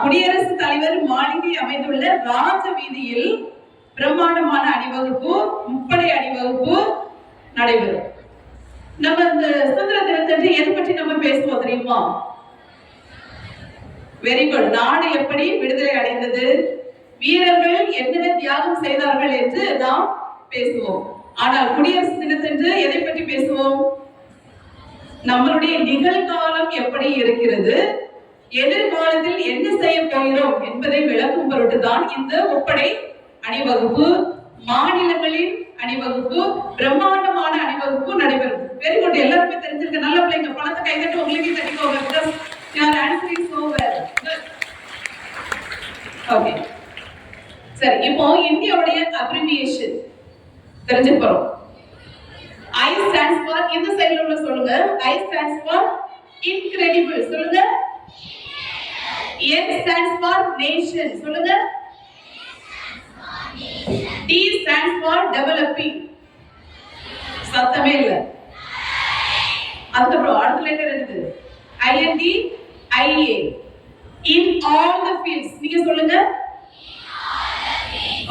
Speaker 6: குடியரசு தலைவர் மாளிகை அமைந்துள்ள ராஜ வீதியில் பிரம்மாண்டமான அணிவகுப்பு, முப்படை அணிவகுப்பு நடைபெறும். நம்ம இந்த சுதந்திர தினத்தன்று எதை பற்றி நம்ம பேசுவோம் தெரியுமா? Very good. நாடு எப்படி விடுதலை அடைந்தது, வீரர்கள் என்னென்ன தியாகம் செய்தார்கள் என்று நாம் பேசுவோம். ஆனால் குடியரசு தினத்தன்று எதை பற்றி பேசுவோம்? நம்மளுடைய நிகழ்காலம் எப்படி இருக்கிறது, எதிர்காலத்தில் என்ன செய்ய போகிறோம் என்பதை விளக்கும் பொருட்டு தான் இந்த முப்படை அணிவகுப்பு, மாநிலங்களின் அணிவகுப்பு, பிரம்மாண்டமான அணிவகுப்பு நடைபெறும். Very good. எல்லாருமே தெரிஞ்சிருக்க. நல்ல பிள்ளைங்க பணத்தை கைதட்டி உங்களுக்கே தட்டிக்கோங்க. Your answer is so well. Good. Okay. சரி, இப்போ இந்தியாவுடைய அப்ரிவியேஷன் தெரிஞ்சுக்கிறோம். I stands for, இந்த சைடுல உள்ள சொல்லுங்க. I stands for incredible. சொல்லுங்க. N stands for nation. சொல்லுங்க. D stands for developing. சத்தமே இல்ல. அதுக்கப்புறம் அடுத்த லெட்டர் என்னது? IND, IA. In all the fields. நீங்க சொல்லுங்க.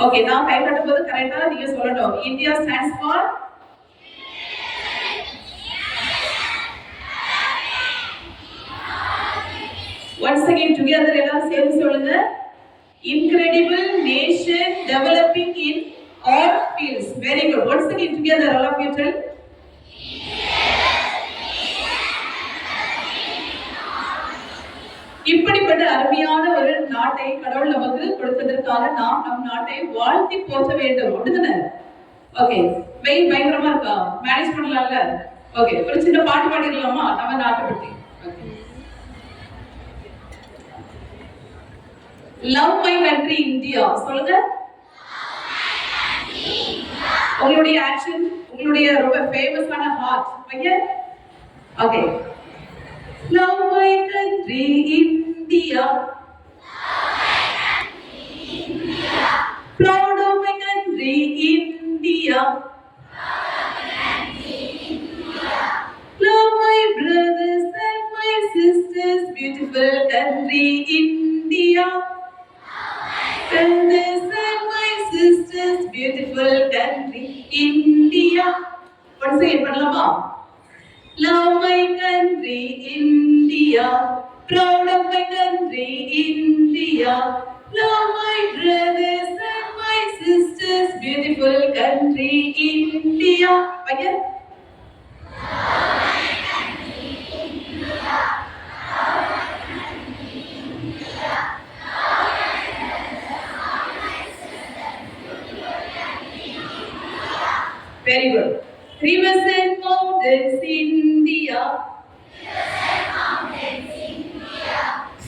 Speaker 6: ஓகே, நான் கை தட்டும்போது கரெக்டா நீங்க சொல்லணும். India stands for once again together எல்லாரும் சேர்ந்து சொல்லுங்க. Incredible nation developing in all fields. Very good. Once again together all of you tell. இப்படிப்பட்ட அருமையான ஒரு நாட்டை கடவுள் நமக்கு கொடுத்ததற்காக நாம் நம் நாட்டை வாழ்த்தி போற்ற வேண்டும். அப்படிதானே? ஓகே, வெயில் பயங்கரமா இருக்கா? மேனேஜ் பண்ணலாம்ல? ஓகே, ஒரு சின்ன பாட்டு பாடிடலாமா நம்ம நாட்டை பத்தி? லவ் மை கண்ட்ரி இந்தியா சொல்லுங்க. உங்களுடைய ஆக்ஷன், உங்களுடைய ரொம்ப ஃபேமஸான ஹார்ட் பையன். Okay, love my country India, proud of my country India, love my brothers and my sisters, beautiful country India, brothers and my sisters, beautiful country India. Once again பண்ணலாமா? Love my country India, proud of my country India, love my brothers and my sisters, beautiful country India. Again. Very good. Rivers and mountains India,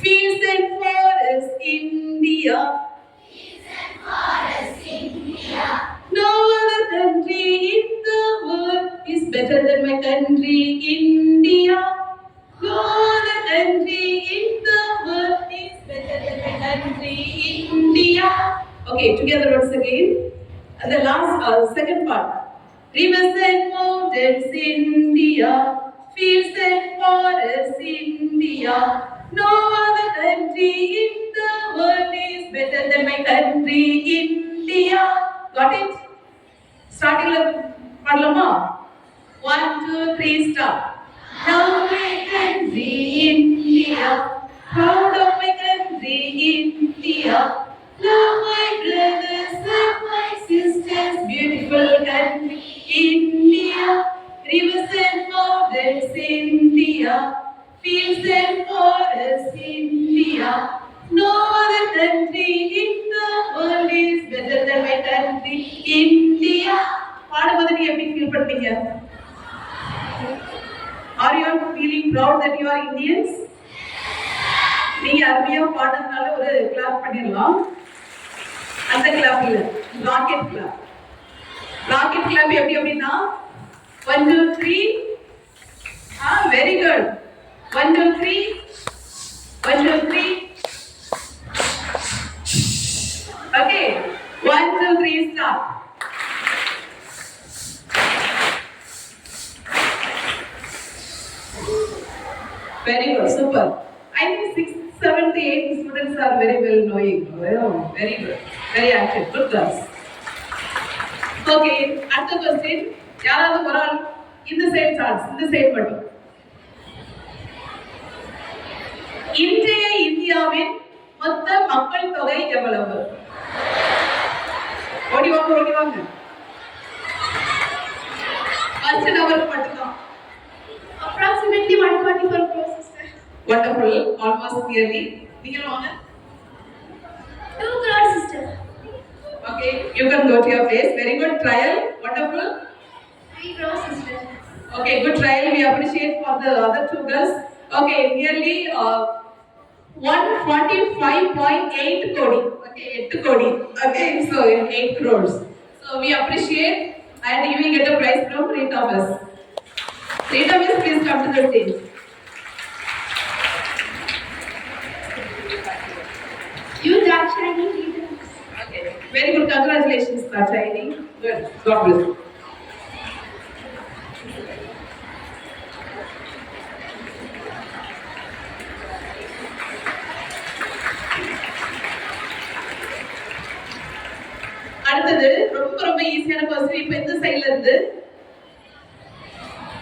Speaker 6: fields and forests India, no other country in the world is better than my country India, no other country in the world is better than my country India. Okay, together once again. And the last second part. Rivers and mountains India, fields and forests India, no other country in the world is better than my country India. Got it? Starting with Parlama. 1, 2, 3, start. Love my country India, proud of my country India, love my brothers and my sisters, beautiful country India, rivers and mountains India, fields and forests India, no other country in the world is better than my country India. பாடும்போது நீங்க எப்படி feel பண்ணீங்க? Are you all feeling proud that you are Indians? நீங்க அருமையா பாடுறதுனால ஒரு clap பண்ணிடலாம். அந்த clap இல்ல, ராக்கெட் கிளாப். ராக்கெட் கிளாப் எப்படி அப்படின்னா 1 2 3 very good 1 2 3 1 2 3 okay 1 2 3 start. Very good, super. I think 6th, 7th, 8th students are very well knowing. Oh, very good, very active, good class. Okay, அடுத்த question. யாராவது ஒரு ஆள் இந்த side chance, இந்த side மட்டும். இன்றைய இந்தியாவின் மொத்த மக்கள் தொகை எவ்வளவு? ஓடி வாங்க. ஃபர்ஸ்ட் நம்பர் மட்டும்.
Speaker 1: Approximately 144 crores, sister.
Speaker 6: Wonderful, almost nearly. நீங்க வாங்க.
Speaker 1: 2 crores, sister.
Speaker 6: Okay, you can go to your place. Very good trial. Wonderful.
Speaker 1: 3 crores, sister.
Speaker 6: Okay, good trial. We appreciate for the other two girls. Okay, nearly 145.8 kodi. Okay, 8 kodi. Okay, so 8 crores. So we appreciate, and you will get a prize from Rita Miss. Rita Miss, please come to the stage.
Speaker 1: You Dakshayani.
Speaker 6: Okay, very good. Congratulations, Dakshayani. Good. God bless you. ஈஸியான question. இப்போ இந்த சைடுல இருந்து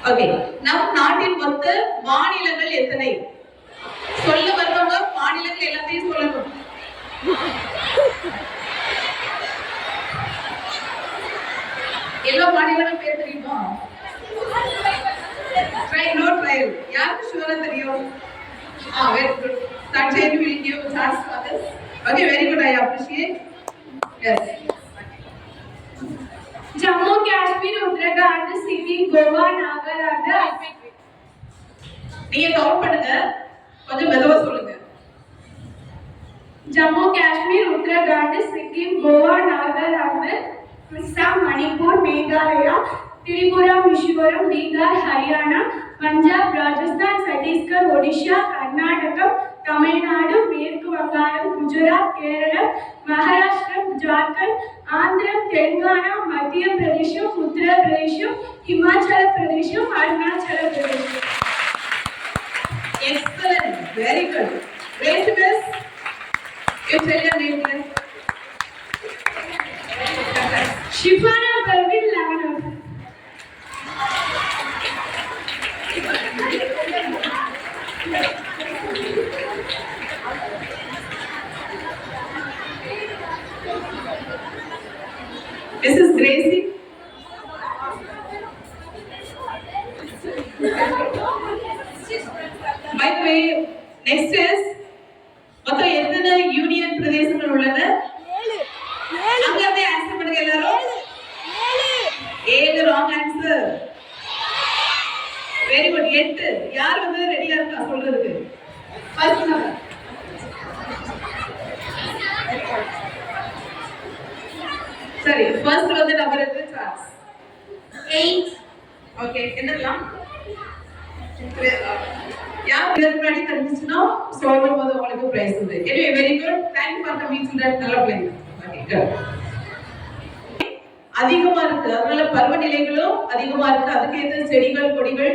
Speaker 6: okay, நம் நாட்டின் மொத்த மாநிலங்கள் எத்தனை? சொல்ல வருவாங்க, மாநிலங்கள் எல்லாத்தையும் சொல்லணும். எல்லா மாநிலங்களும் பேர் தெரியுமா? Try no try. யாருக்கு ஷூரா தெரியும்? Very good. That Jane will give a chance for this. Okay, very good. I appreciate. Yes.
Speaker 2: Jammu, Kashmir, Uttarakhand, Sikkim, Goa, Nagaland.
Speaker 6: நீங்க கவுண்ட் பண்ணுங்க, கொஞ்சம் மெதுவா சொல்லுங்க.
Speaker 2: Jammu, Kashmir, Uttarakhand, Sikkim, Goa, Nagaland, Assam, Manipur, Meghalaya, Tripura, Mizoram, Bihar, Haryana, Punjab, Rajasthan, Chhattisgarh, Odisha, Karnataka, Tamil Nadu, Merku Vangalam, Gujarat, Kerala, Maharashtra, Jharkhand, Andhra, Telangana, Madhya Pradesh, Uttar Pradesh, Himachal Pradesh, Arunachal Pradesh.
Speaker 6: Excellent. Very good. Great, miss. You tell your name, please.
Speaker 2: Shifana Parveen Laganov.
Speaker 6: Mrs. Gracie. By the way, next is மொத்தம் எத்தனை union பிரதேசங்கள் உள்ளன? அங்க அப்படியே answer பண்ணுங்க எல்லாரும். 7 wrong answer. Very good. 8. யார் வந்து ரெடியா இருக்கா சொல்றதுக்கு? First number. சரி, ஃபர்ஸ்ட் வந்து நம்பர் எது? சான்ஸ்
Speaker 1: 8.
Speaker 6: ஓகே, என்னலாம் யார் இதற்கு முன்னாடி தெரிஞ்சுச்சுன்னா சொல்லும் போது உங்களுக்கு பிரைஸ் உண்டு. Anyway very good. Thank for coming to that. நல்லா பிளேயிங். Okay, good. அதிகமா இருக்கு, அதனால பருவநிலைகளும் அதிகமா இருக்கு. அதுக்கு ஏற்ற செடிகள் கொடிகள்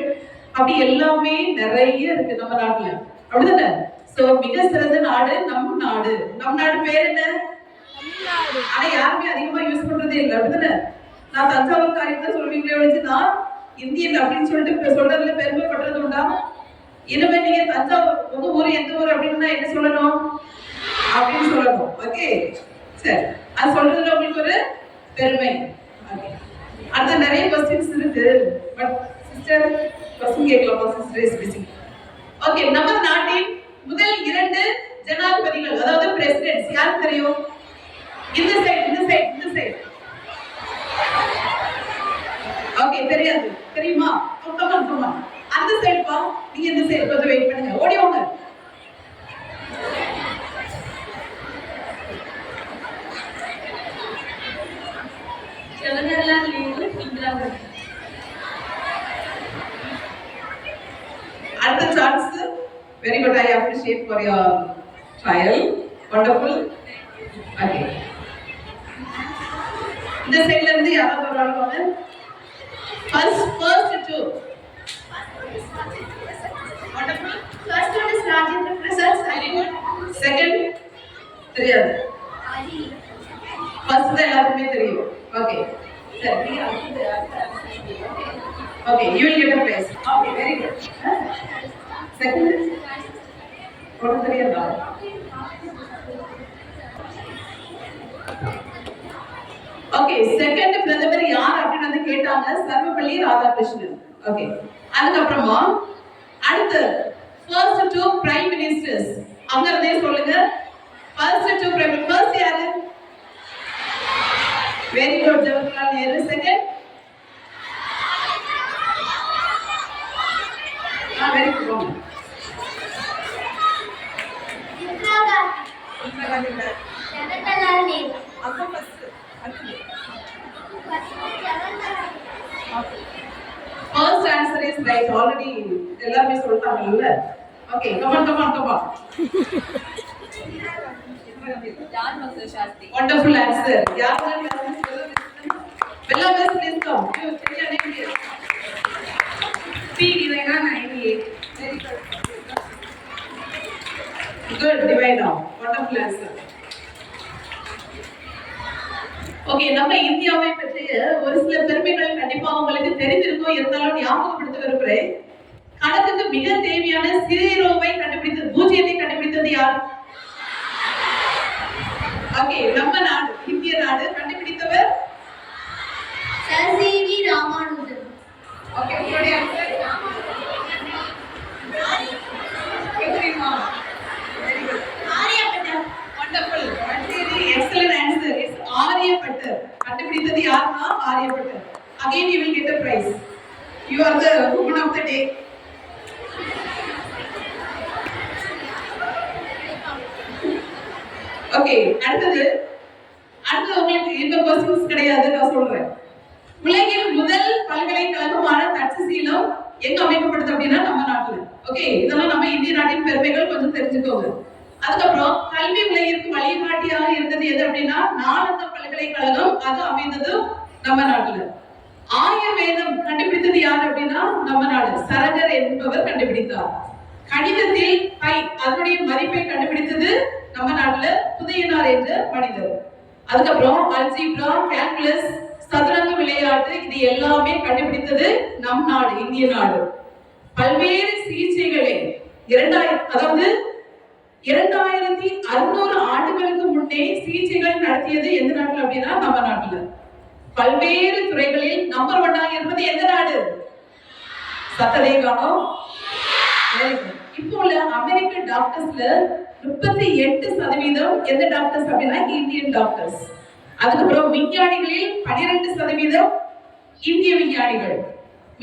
Speaker 6: அப்படி எல்லாமே நிறைய இருக்கு நம்ம நாட்டுல, அப்படிதானே? சோ மிக சிறந்த நாடு நம் நாடு. நம் நாடு பேர் என்ன? தமிழ்நாடு. ஆனா யாருமே அதிகமா யூஸ் பண்றதே இல்லை, அப்படிதானே? நான் தஞ்சாவூர் காரியத்தை சொல்வீங்களே ஒழிச்சு நான் இந்தியன் அப்படின்னு சொல்லிட்டு சொல்றதுல பெருமைப்படுறது உண்டா? இனிமே நீங்க தஞ்சாவூர் உங்க ஊர் எந்த ஊர் அப்படின்னா என்ன சொல்லணும்? அப்படின்னு சொல்லணும். ஓகே, சரி. அது சொல்றதுல உங்களுக்கு ஒரு பெருமை. ஓகே, அடுத்த நிறைய क्वेश्चंस இருக்கு. பட் சிஸ்டர் क्वेश्चन கேட்கலாமா? Sister is busy. ஓகே, நம்ம நாட்டின் முதல் 2 ஜனாதிபதிகள், அதாவது பிரசிடென்ட்ஸ் யாருக்கு தெரியும்? இந்த சைடு, இந்த சைடு, இந்த சைடு. ஓகே, தெரியாது. தெரியுமா? Come on come on. அந்த சைடு பா. நீங்க இந்த சைடு கொஞ்சம் வெயிட் பண்ணுங்க. ஓடி வாங்க.
Speaker 2: ஜவஹர்லால் நேரு, இந்திரா காந்தி.
Speaker 6: அடுத்த chance. Very good. I appreciate for your trial. Wonderful. Okay, இந்த சைடுல இருந்து யாராவது ஒரு ஆள் வாங்க. First two. Wonderful.
Speaker 1: First one is Rajendra Prasad.
Speaker 6: Very good. Second, தெரியாது. First தான் எல்லாருக்குமே தெரியும். Okay. சரி. Okay, you will get a prize. Okay, very good. Second, ஒன்றும் தெரியாதா? ஓகே, செகண்ட் பிரதமர் யார் அப்படின்னு வந்து கேட்டாங்க. சர்வப்பள்ளி ராதாகிருஷ்ணன். ஓகே, அதுக்கப்புறமா அடுத்து ஃபர்ஸ்ட் 2 பிரைம் மினிஸ்டர்ஸ் அங்க இருந்தே சொல்லுங்க. First 2 prime minister. ஃபர்ஸ்ட் யாரு? Very good, Jawaharlal Nehru. Second very good.
Speaker 1: Indira Gandhi. Jawaharlal Nehru.
Speaker 6: அப்போ first First answer is right. Already எல்லாமே சொல்லிட்டாங்கல்ல. Okay, come on.
Speaker 2: John Master Shastri.
Speaker 6: Wonderful answer. யாருங்க Bella miss, please come. You tell your name here. P Divina 98. Very good. Good, Divina. Wonderful answer. Okay, நம்ம இந்தியாவை பற்றிய ஒரு சில பெருமைகள் கண்டிப்பா உங்களுக்கு தெரிந்திருக்கும், இருந்தாலும் ஞாபகப்படுத்த விரும்புகிறேன். கணக்குக்கு மிக தேவையான ஜீரோவை கண்டுபிடித்தது, பூஜ்ஜியத்தை கண்டுபிடித்தது யார்? ஓகே, நம்ம நாடு, இந்திய நாடு. கண்டுபிடித்தவர்
Speaker 1: சர் சி.வி. ராமானுஜன்.
Speaker 6: ஓகே, உங்களுடைய
Speaker 1: Aryabhata.
Speaker 6: Wonderful, excellent answer. Is Aryabhata. கண்டுபிடித்தது யாருன்னா Aryabhata. Again you will get a prize. You are the woman of the day. Okay, அடுத்தது உங்களுக்கு இந்த क्वेश्चंस கிடையாது, நான் சொல்றேன். உலகின் முதல் பல்கலைக்கழகமான தட்சசீலம் எங்க அமைக்கப்படுது அப்படின்னா நம்ம நாட்டுல. ஓகே, இதெல்லாம் நம்ம இந்திய நாட்டின் பெருமைகள், கொஞ்சம் தெரிஞ்சுக்கோங்க. அதுக்கப்புறம் கல்வி உலகிற்கு வழிகாட்டியாக இருந்தது எது அப்படின்னா நாலந்தா பல்கலைக்கழகம், அது அமைந்தது நம்ம நாட்டுல. ஆயுர்வேதம் கண்டுபிடித்தது யார் அப்படின்னா நம்ம நாடு, சரகர் என்பவர் கண்டுபிடித்தார். கணிதத்தில் பை, அதனுடைய மதிப்பை கண்டுபிடித்தது நம்ம நாட்டுல புதையனார் என்ற மனிதர். அதுக்கப்புறம் அல்ஜீப்ரா, கால்குலஸ், சதுரங்க விளையாட்டு, இது எல்லாமே கண்டுபிடித்தது நம் நாடு, இந்திய நாடு. பல்வேறு சிகிச்சைகளை 2600 ஆண்டுகளுக்கு முன்னே சிகிச்சைகள் நடத்தியது எந்த நாட்டுல அப்படின்னா நம்ம நாட்டுல. பல்வேறு துறைகளில் நம்பர் 1 இருப்பது எந்த நாடு? சத்ததே காணோம். இப்போ உள்ள அமெரிக்க டாக்டர்ஸ்ல 38% எந்த டாக்டர்ஸ் அப்படின்னா இந்தியன் டாக்டர்ஸ். அதுக்கப்புறம் விஞ்ஞானிகளில் 12% இந்திய விஞ்ஞானிகள்.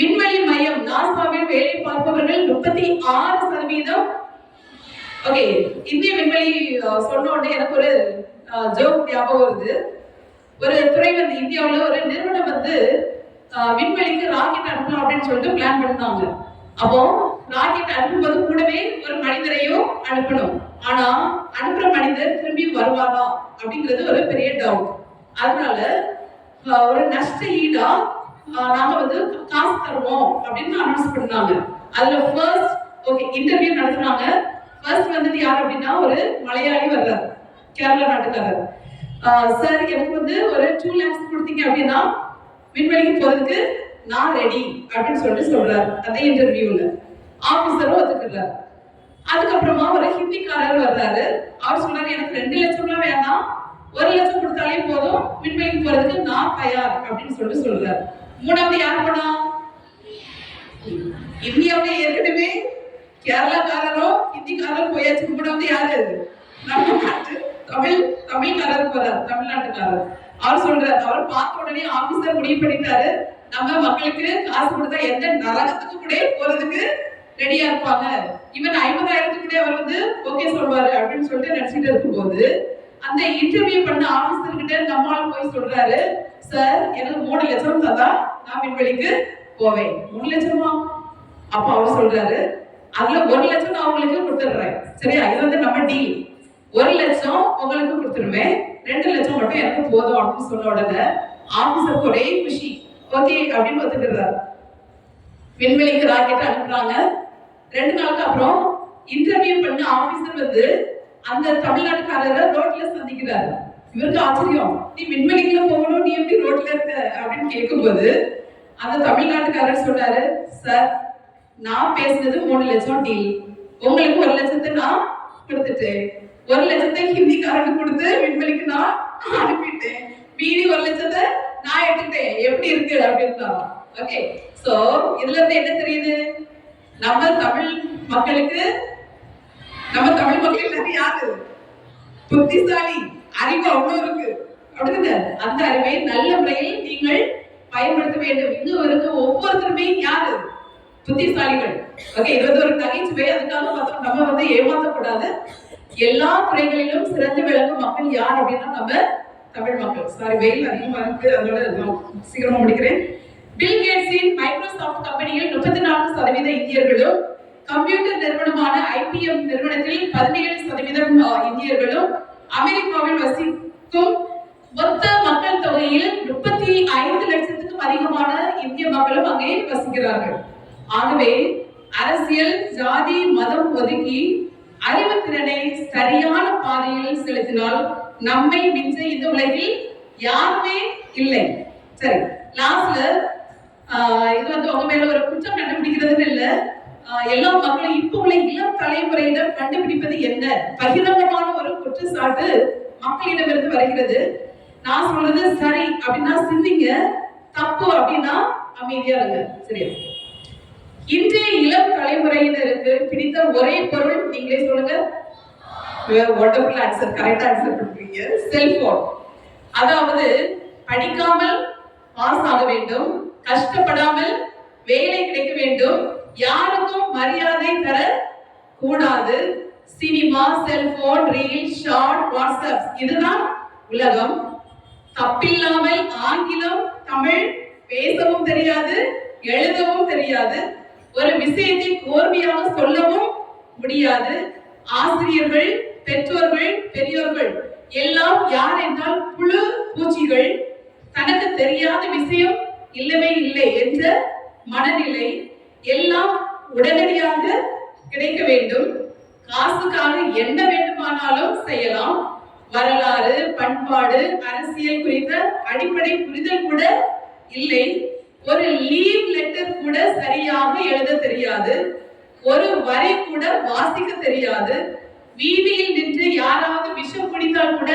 Speaker 6: விண்வெளி மையம் நாசாவில் வேலை பார்ப்பவர்கள் 36%. ஓகே, இந்திய விண்வெளி சொன்ன உடனே எனக்கு ஒரு ஜோக் ஞாபகம் வருது. ஒரு துறை வந்து இந்தியாவில் ஒரு நிறுவனம் வந்து விண்வெளிக்கு ராக்கெட் அனுப்பலாம் அப்படின்னு சொல்லிட்டு பிளான் பண்ணாங்க. அப்போ ராக்கெட் அனுப்பும்போது கூடவே ஒரு மனிதரையும் அனுப்பணும். ஆனா அனுப்புற மனிதர் திரும்பி வருவாரா அப்படிங்கிறது ஒரு பெரிய டவுட். அதனால ஒரு நஷ்ட ஈடா நாங்க வந்து காசு தருவோம் அப்படின்னு அனௌன்ஸ் பண்ணாங்க. அதுல ஃபர்ஸ்ட் இன்டர்வியூ நடத்துனாங்க. ஃபர்ஸ்ட் வந்தது யார் அப்படின்னா ஒரு மலையாளி வர்றாரு, கேரளா நாட்டுக்காரர். சார், எனக்கு வந்து ஒரு 2 lakhs கொடுத்தீங்க அப்படின்னா விண்வெளிக்கு போறதுக்கு நான் ரெடி அப்படின்னு சொல்லிட்டு சொல்றாரு அந்த இன்டர்வியூல. ஆபீசரும் ஒத்துக்கிறாரு. அதுக்கப்புறமா ஒரு ஹிந்திக்காரர் வர்றாரு. அவர் சொல்றாரு, எனக்கு 2 லட்சம்லாம் வேண்டாம், 1 லட்சம் கொடுத்தாலே போதும், விண்வெளிக்கு போறதுக்கு நான் தயார் அப்படின்னு சொல்லிட்டு சொல்றாரு. மூணாவது யார் போனா? இந்தியாவில ஏற்கனவே கேரளாக்காரரும் ஹிந்திக்காரரும் போயாச்சு. மூணாவது யாரு? நம்ம நாட்டு தமிழ்காரர் போறாரு, தமிழ்நாட்டுக்காரர். அவர் சொல்றாரு, அவர் பார்த்த உடனே ஆபீசர் முடிவு பண்ணிட்டாரு, நம்ம மக்களுக்கு காசு கொடுத்தா எந்த நரகத்துக்கு கூட போறதுக்கு ரெடியா இருப்பாங்க, இவன் 50,000 கூட அவர் வந்து ஓகே சொல்வாரு அப்படின்னு சொல்லிட்டு நினைச்சிட்டு இருக்கும்போது அந்த இன்டர்வியூ பண்ண ஆபீசர் கிட்ட நம்மால் போய் சொல்றாரு, சார் எனக்கு 3 லட்சம் தந்தா நான் விண்வெளிக்கு போவேன். 3 லட்சமா? அப்ப அவர் சொல்றாரு, அதுல 1 லட்சம் நான் உங்களுக்கு கொடுத்துடுறேன், சரியா? இது வந்து நம்ம டீல். 1 லட்சம் உங்களுக்கு கொடுத்துருவேன், 2 லட்சம் மட்டும் எனக்கு போதும் அப்படின்னு சொன்ன உடனே ஆபீசருக்கு ஒரே குஷி. ஓகே அப்படின்னு ஒத்துக்கிறார். விண்வெளிக்கு ராக்கெட் அனுப்புறாங்க. 2 நாளுக்கு அப்புறம் இன்டர்வியூ பண்ண ஆபீசர் வந்து அந்த தமிழ்நாட்டுக்காரரை ரோட்ல சந்திக்கிறாரு. இவருக்கு ஆச்சரியம், நீ விண்வெளிக்குள்ள போகணும், நீ எப்படி ரோட்ல இருக்க அப்படின்னு கேட்கும்போது அந்த தமிழ்நாட்டுக்காரர் சொல்றாரு, சார் நான் பேசுனது 3 லட்சம் டீல், உங்களுக்கு 1 லட்சத்தை நான் கொடுத்துட்டேன், 1 லட்சத்தை ஹிந்திக்காரனுக்கு கொடுத்து விண்வெளிக்கு நான் அனுப்பிட்டேன், மீதி 1 லட்சத்தை நான் எடுத்துட்டேன், எப்படி இருக்கு அப்படின்னா. ஓகே, சோ இதுல இருந்து என்ன தெரியுது? நம்ம தமிழ் மக்களுக்கு யாரு புத்திசாலி, அறிவு அவ்வளவு இருக்கு அப்படிங்க. அந்த அறிவை நல்ல முறையில் நீங்கள் பயன்படுத்த வேண்டும். இங்க இருக்க ஒவ்வொருத்தருமே யாரு? புத்திசாலிகள். ஓகே, இது வந்து ஒரு நகைச்சுவை, அதுக்காக நம்ம வந்து ஏமாற்றக்கூடாது. எல்லா துறைகளிலும் சிறந்து விளங்கும் மக்கள் யார் அப்படின்னா நம்ம தமிழ் மக்கள். சாரி, வெயில் அதிகமா இருக்கு, அதோட சீக்கிரமா முடிக்கிறேன். பில் கேட்ஸின் மைக்ரோசாஃப்ட் கம்பெனியில் 34% இந்தியர்களும், கம்ப்யூட்டர் நிறுவனமான IBM நிறுவனத்தில் 17% இந்தியர்களும், அமெரிக்காவில் வசிக்கும் மொத்த மக்கள் தொகையில் 35 லட்சத்துக்கும் அதிகமான இந்திய மக்களும் அங்கே வசிக்கிறார்கள். ஆகவே அரசியல், ஜாதி, மதம் ஒதுக்கி அறிவுத்திறனை சரியான பாதையில் செலுத்தினால் நம்மை மிஞ்ச இந்த உலகில் யாருமே இல்லை. சரி, லாஸ்ட்ல இது வந்து உங்க மேல ஒரு குற்றம் கண்டுபிடிக்கிறதுன்னு இல்ல, எல்லா மக்களும் இப்ப உள்ள இளம் தலைமுறையிடம் கண்டுபிடிப்பது என்ன பகிரங்கமான ஒரு குற்றச்சாட்டு மக்களிடமிருந்து வருகிறது. நான் சொல்றது சரி அப்படின்னா சிந்திங்க, தப்பு அப்படின்னா அமைதியா இருங்க. சரியா? இன்றைய இளம் தலைமுறையினருக்கு பிடித்த ஒரே பொருள் நீங்களே சொல்லுங்க. வண்டர்ஃபுல் ஆன்சர், கரெக்ட் ஆன்சர் பண்றீங்க. செல்போன். அதாவது படிக்காமல் பாஸ் ஆக வேண்டும், கஷ்டப்படாமல் வேலை கிடைக்க வேண்டும், யாருக்கும் மரியாதை தர கூடாது, cinema, cellphone, reel, short, WhatsApp, இதுதான் உலகம். தப்பில்லாமல் ஆங்கிலம், தமிழ் பேசவும் தெரியாது, எழுதவும் தெரியாது, ஒரு விஷயத்தை கோர்வையாக சொல்லவும் முடியாது. ஆசிரியர்கள், பெற்றோர்கள், பெரியோர்கள் எல்லாம் யார் என்றால் புழு பூச்சிகள். தனக்கு தெரியாத விஷயம் இல்லவே இல்லை என்ற மனநிலை. எல்லாம் உடனடியாக கிடைக்க வேண்டும், காசுக்காக என்ன வேண்டுமானாலும் செய்யலாம். வரலாறு, பண்பாடு, அரசியல் குறித்த அடிப்படை புரிதல் கூட இல்லை. ஒரு லீவ் லெட்டர் கூட சரியாக எழுத தெரியாது, ஒரு வரி கூட வாசிக்க தெரியாது. வீதியில் நின்று யாராவது விஷம் குடித்தால் கூட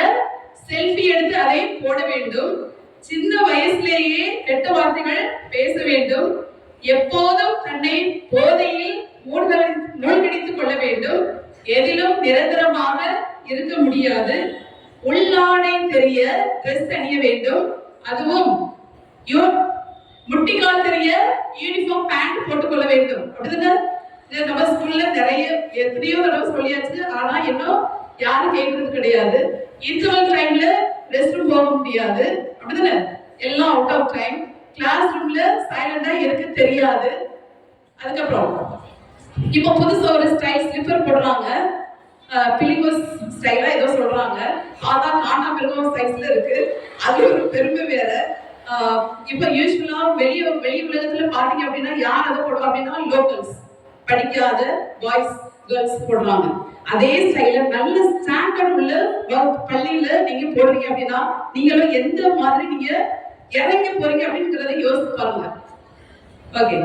Speaker 6: செல்ஃபி எடுத்து அதை போட வேண்டும். சின்ன வயசுலேயே கெட்ட வார்த்தைகள் பேச வேண்டும். எப்போதும் தன்னை போதையில் மூழ்கடித்துக் கொள்ள வேண்டும். எதிலும் நிரந்தரமாக இருக்க முடியாது. உள்ளாடை தெரிய ட்ரெஸ் அணிய வேண்டும், அதுவும் முட்டிக்கால் தெரிய யூனிஃபார்ம் பேண்ட் போட்டுக்கொள்ள வேண்டும். அப்படிதானே? நம்ம ஸ்கூல்ல நிறைய எத்தனையோ தடவை சொல்லியாச்சு, ஆனா இன்னும் யாரும் கேட்கறது கிடையாது. இன்டர்வல் டைம்ல ரெஸ்ட் ரூம் போக முடியாது, அப்படிதானே? எல்லாம் அவுட் ஆஃப் டைம். கிளாஸ் ரூம்ல சைலண்டா இருக்க தெரியாது. அதுக்கப்புறம் இப்போ புதுசா ஒரு ஸ்டைல் ஸ்லிப்பர் போடுறாங்க, பிலிகோஸ் ஸ்டைலா ஏதோ சொல்றாங்க. அதான் காணா பிலிகோஸ் சைஸ்ல இருக்கு, அது ஒரு பெருமை வேற. இப்போ யூஸ்வலா வெளி உலகத்துல பாத்தீங்க அப்படின்னா யார் அதை போடுறோம் அப்படின்னா லோக்கல்ஸ், படிக்காத பாய்ஸ் கேர்ள்ஸ் போடுறாங்க. அதே ஸ்டைல நல்ல ஸ்டாண்டர்ட் உள்ள பள்ளியில நீங்க போடுறீங்க அப்படின்னா நீங்களும் எந்த மாதிரி நீங்க இறங்கி போறீங்க அப்படிங்கறத யோசிச்சு பாருங்க. ஓகே,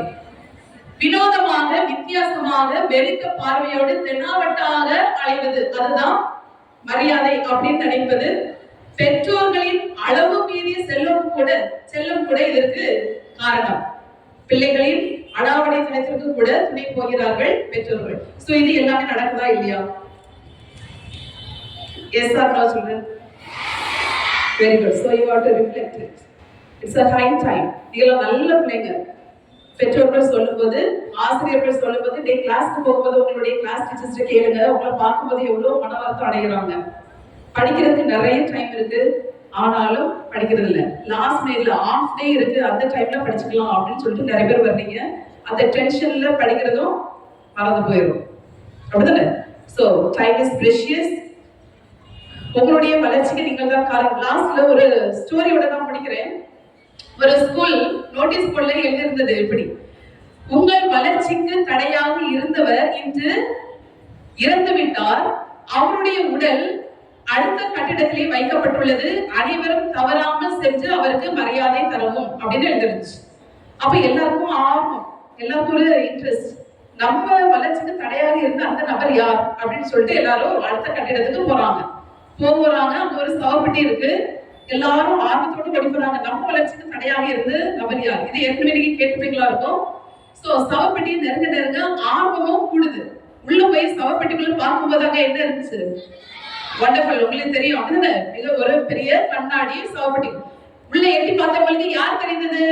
Speaker 6: வினோதமாக, வித்தியாசமாக, வெறித்த பார்வையோடு தென்னாவட்டாக அலைவது, அதுதான் மரியாதை அப்படின்னு நினைப்பது. பெற்றோர்களின் அளவு மீறிய செல்லம் கூட இதற்கு காரணம். பிள்ளைகளின் அடாவடித்தனத்திற்கு கூட துணை போகிறார்கள் பெற்றோர்கள். சோ இது எல்லாமே நடக்குதா இல்லையா? Yes or no children? Very good. So you have to reflect it. It's a high time. நீங்க நல்ல பிள்ளைங்க. பெற்றோர்கள் சொல்லும்போது, ஆசிரியர்கள் சொல்லும்போது, டே கிளாஸ்க்கு போகும்போது உங்களுடைய கிளாஸ் டீச்சர்ஸ்ட கேளுங்க, உங்களை பார்க்கும்போது எவ்வளவு மன வருத்தம் அடைகிறாங்க. படிக்கிறதுக்கு நிறைய டைம் இருக்கு, ஆனாலும் படிக்கிறது இல்லை. லாஸ்ட் மினிட்ல ஆஃப் டே இருக்கு, அந்த டைம்ல படிச்சுக்கலாம் அப்படின்னு சொல்லிட்டு நிறைய பேர் வர்றீங்க. அந்த டென்ஷன்ல படிக்கிறதும் மறந்து போயிடும், அப்படிதானே? So time is precious. உங்களுடைய வளர்ச்சிக்கு நீங்கள் தான் காரணம். லாஸ்ட்ல ஒரு ஸ்டோரியோட தான் முடிக்கிறேன். ஒரு ஸ்கூல் நோட்டீஸ் போர்டுல எழுதியிருந்தது எப்படி, உங்கள் வளர்ச்சிக்கு தடையாக இருந்தவர் இன்று இறந்து விட்டார், அவருடைய உடல் அடுத்த கட்டிடத்திலே வைக்கப்பட்டுள்ளது, அனைவரும் தவறாமல் சென்று அவருக்கு மரியாதை தரவும் அப்படின்னு எழுதிருச்சு. அப்ப எல்லாருக்கும் ஆர்வம், எல்லாருக்கும் ஒரு இன்ட்ரெஸ்ட், நம்ம வளர்ச்சிக்கு தடையாக இருந்த அந்த நபர் யார் அப்படின்னு சொல்லிட்டு எல்லாரும் அடுத்த கட்டிடத்துக்கு போறாங்க. அங்க ஒரு சவப்பெட்டி இருக்கு, எல்லாரும் ஆர்வத்தோடு ஓடி போறாங்க. நம்ம வளர்ச்சிக்கு தடையாக இருந்து நபர் யார்? இது ஏற்கனவே நீங்க கேட்டுப்பீங்களா இருக்கும். சோ சவப்பெட்டி நெருங்க ஆர்வமும் கூடுது. உள்ள போய் சவப்பெட்டிக்குள்ள பார்க்கும்போதாங்க என்ன இருந்துச்சு, வண்டர்ஃபுல். உங்களுக்கு தெரியும் அப்படிதானே? மிக ஒரு பெரிய கண்ணாடி சவப்பெட்டி. உள்ள எட்டி பார்த்தவங்களுக்கு யார் தெரிந்தது?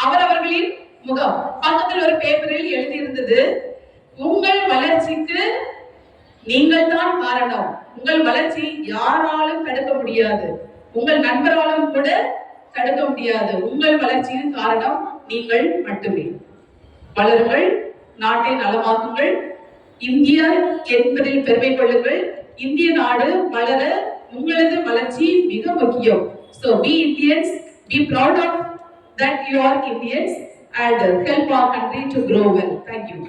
Speaker 6: அவரவர்களின் முகம். பக்கத்தில் ஒரு பேப்பரில் எழுதி இருந்தது, உங்கள் வளர்ச்சிக்கு நீங்கள் தான் காரணம், உங்கள் வளர்ச்சி யாராலும் தடுக்க முடியாது, உங்கள் நண்பராலும் கூட தடுக்க முடியாது, உங்கள் வளர்ச்சியின் காரணம் நீங்கள் மட்டுமே. வளருங்கள், நாட்டை நலமாக்குங்கள், இந்தியா என்பதில் பெருமை கொள்ளுங்கள். இந்திய நாடு வளர உங்களது வளர்ச்சி மிக முக்கியம். So be Indians, be proud of that you are Indians and help our country to grow well. Thank you.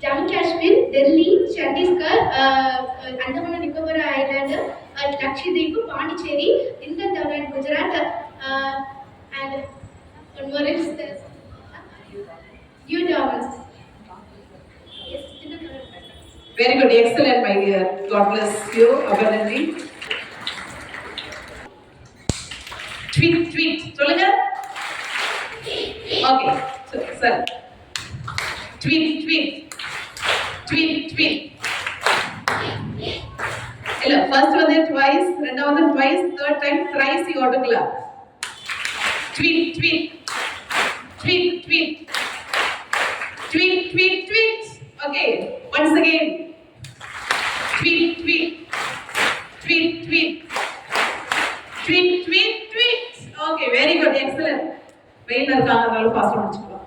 Speaker 1: Jammu Kashmir Delhi, Chhattisgarh, Andaman and Nicobar Island, Lakshadweep, Pondicherry, Indian Tamil, Gujarat, and one more is this. You Thomas. Yes,
Speaker 6: Very good, excellent, my dear. God bless you abundantly. Tweet. சொல்லுங்க. Okay, sir. Tweet. இல்ல, first வந்து twice, ரெண்டாவது twice, third time thrice you ought to clap. Tweet. Okay, once again. Tweet. Okay, very good, excellent. வெயில்ல இருக்காங்க, அதனால ஃபாஸ்டா முடிச்சுக்கலாம்.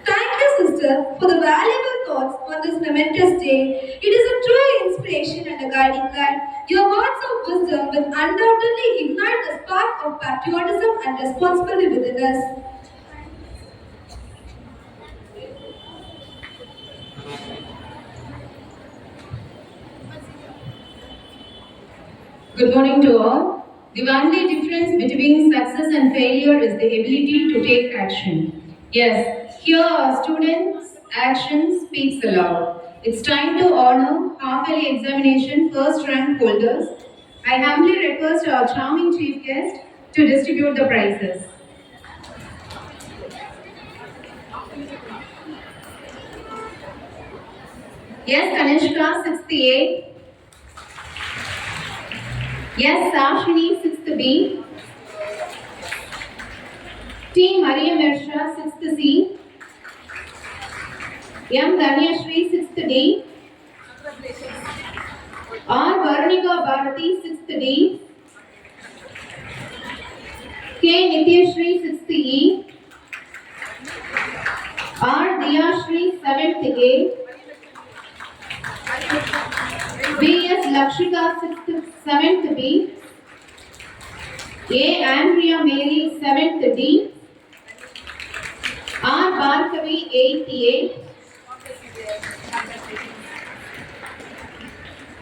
Speaker 1: Thank you, sister, for the valuable thoughts on this momentous day. It is a true inspiration and a guiding light. Your words of wisdom will undoubtedly ignite the spark of patriotism and responsibility within us.
Speaker 7: Good morning to all. The only difference between success and failure is the ability to take action. Yes, here our students' action speaks aloud. It's time to honor half-yearly examination first rank holders. I humbly request our charming chief guest to distribute the prizes. Yes, Kanishka, 6th A. Yes, Sashini, 6th B. T. Maria Mirsha, 6th C. M. Danyashri, 6th D. R. Varnika Bharati, 6th D. K. Nityashri, 6th E. R. Diyashri, 7th A. B. S. Lakshika, 7th B. A. Andrea Mary, 7th D. R. Bharkavi, 8th A.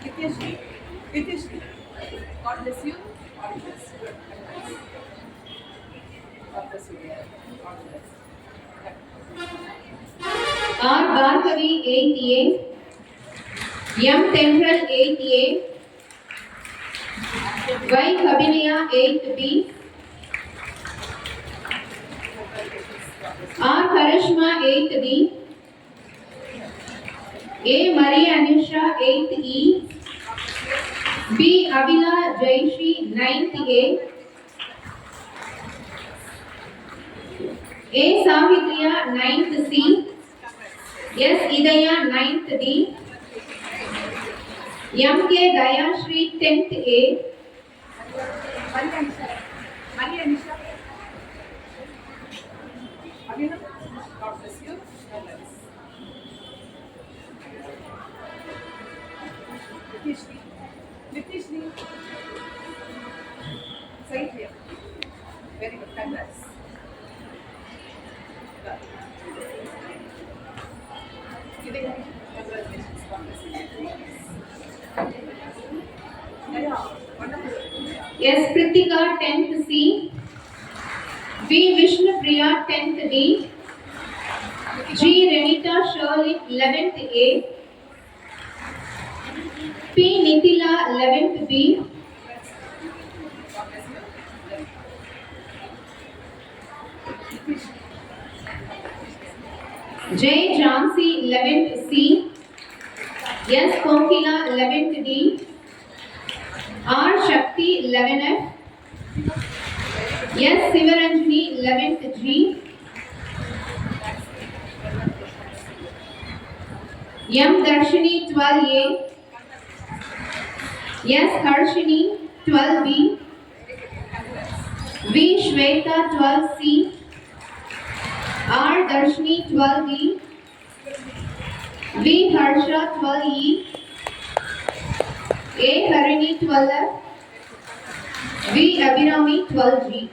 Speaker 6: Nityashri, God bless you. God bless you.
Speaker 7: R. Bharkavi, 8th A. M. Temple, 8th A. Y. Kabiniya, 8th B. R. Karishma, 8th D. A. Maria Anusha, 8th E. B. Avila Jaishi, 9th A. A. Sahitriya, 9th C. S. Idaya, 9th D. M. K. Dayashri, 10th A.
Speaker 6: Maria Anisha. Avina, God bless you. God bless. Nityashri. Sahitriya. Very good, congrats. Congratulations. God bless you. Yeah, wonderful.
Speaker 7: S. Pritika, 10th C. V. Vishnupriya, 10th D. G. Renita Shirley, 11th A. P. Nitila, 11th B. J. Jhansi, 11th C. S. Kokila, 11th D. R. Shakti, 11th. S. Sivaranjani, 11th G. M. Darshini, 12A. S. Harshini, 12B. V. Shweta, 12C. R. Darshini, 12B. V. Harsha, 12E. A. Harini, 12F. V. Abhirami, 12G.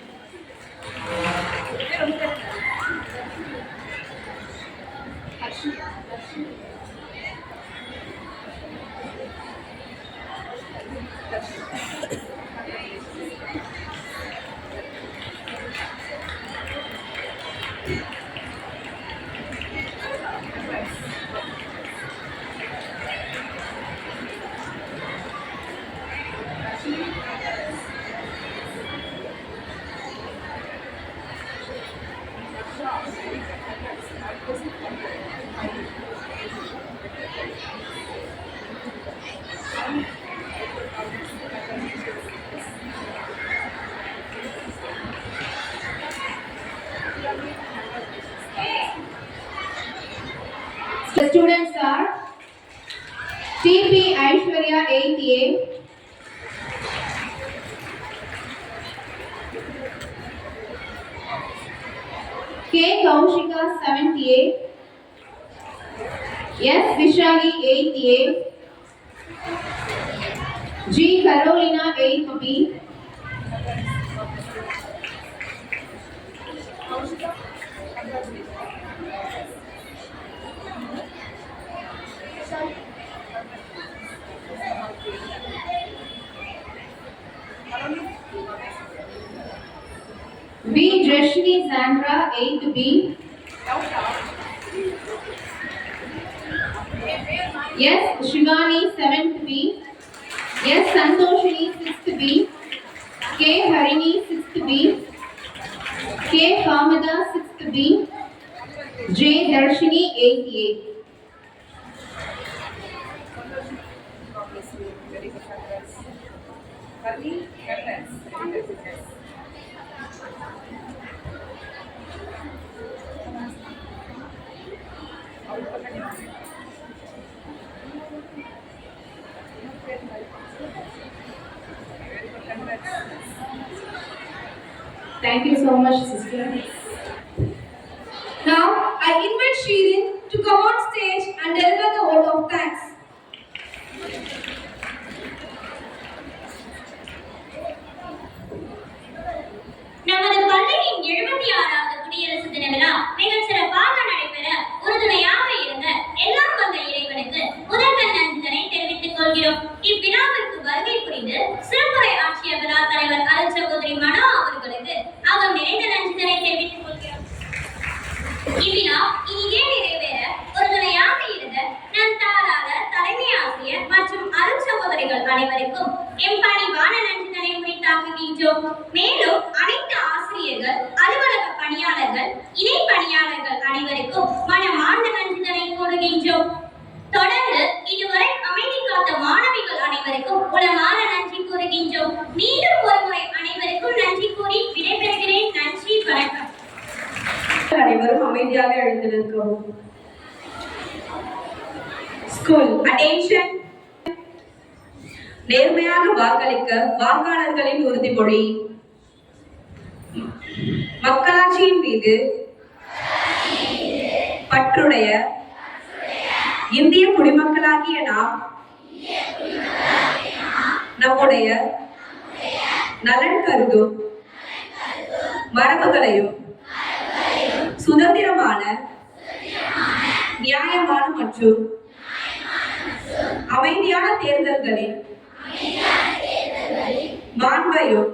Speaker 7: The students are TP Aishwarya, 8A. K. Kaushika, 7th A. S. Vishali, 8th A. G. Carolina, 8th B. B. Dreshni Sandra, 8th B. Yes, Shivani, 7th B. Yes, Santoshini, 6th B. K. Harini, 6th B. K. Kamada, 6th B. J. Darshini, 8th A. Thank you so much, sister.
Speaker 1: Now, I invite Shirin to come on stage and deliver the vote of thanks.
Speaker 4: நமது பள்ளியின் 76வது குடியரசு தின விழா மிகச் சிறப்பாக நடைபெற உறுதுணையாக இருந்த எல்லாம் வந்த இறைவனுக்கு முதல்வர் நன்றிதனை தெரிவித்துக் கொள்கிறோம். இவ்விழாவிற்கு வருகை புரிந்து சிறப்புரை ஆற்றிய விழா தலைவர் அருள் சகோதரி மனோ அவர்களுக்கு அகம் நிறைந்த நன்றிதனை தெரிவித்துக் கொள்கிறோம். இவ்விழா இனியே நிறைவேற உறுதுணையாக இருந்த நம் தாளாளர், தலைமை ஆசிரியர் மற்றும் அருள் சகோதரிகள் அனைவருக்கும் எம் பணிவான நன்றிதனை உரித்தாக்குகின்றோம். மேலும் அனைத்து ஆசிரியர்கள், அலுவலக பணியாளர்கள், இணை பணியாளர்கள் அனைவருக்கும் மனமார்ந்த நன்றிதனை கூறுகின்றோம். தொடர்ந்து இதுவரை அமைதி காத்த மாணவிகள் அனைவருக்கும் உளமாற நன்றி கூறுகின்றோம். மீண்டும் ஒருமுறை அனைவருக்கும் நன்றி கூறி விடைபெறுகிறேன். நன்றி, வணக்கம்.
Speaker 6: அனைவரும் அமைதியாக எழுந்து நிற்கவும். School attention. நேர்மையாக வாக்களிக்க வாக்காளர்களின் உறுதிமொழி. மக்களாட்சியின் மீது பற்றுடைய இந்திய குடிமக்களாகிய நாம் நம்முடைய நலன் கருதும் மரபுகளையும் சுதந்திரமான, நியாயமான மற்றும் அமைதியான தேர்தல்களின் மாண்பையும்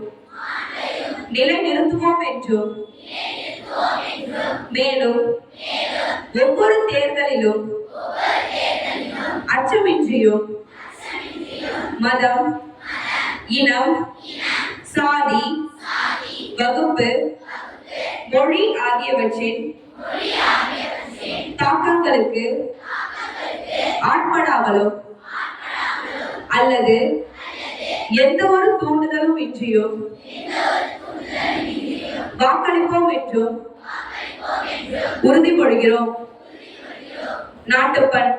Speaker 6: நிலைநிறுத்துவோம் என்றும், மேலும் ஒவ்வொரு தேர்தலிலும் அச்சமின்றியும் மதம், இனம், சாதி, வகுப்பு, மொழி ஆகியவற்றின் தாக்கங்களுக்கு ஆட்படாமலும் அல்லது எந்த ஒரு தூண்டுதலும் இன்றியும் வாக்களிப்போம் என்றும் உறுதிமொழிகிறோம். நாட்டுப்பண்.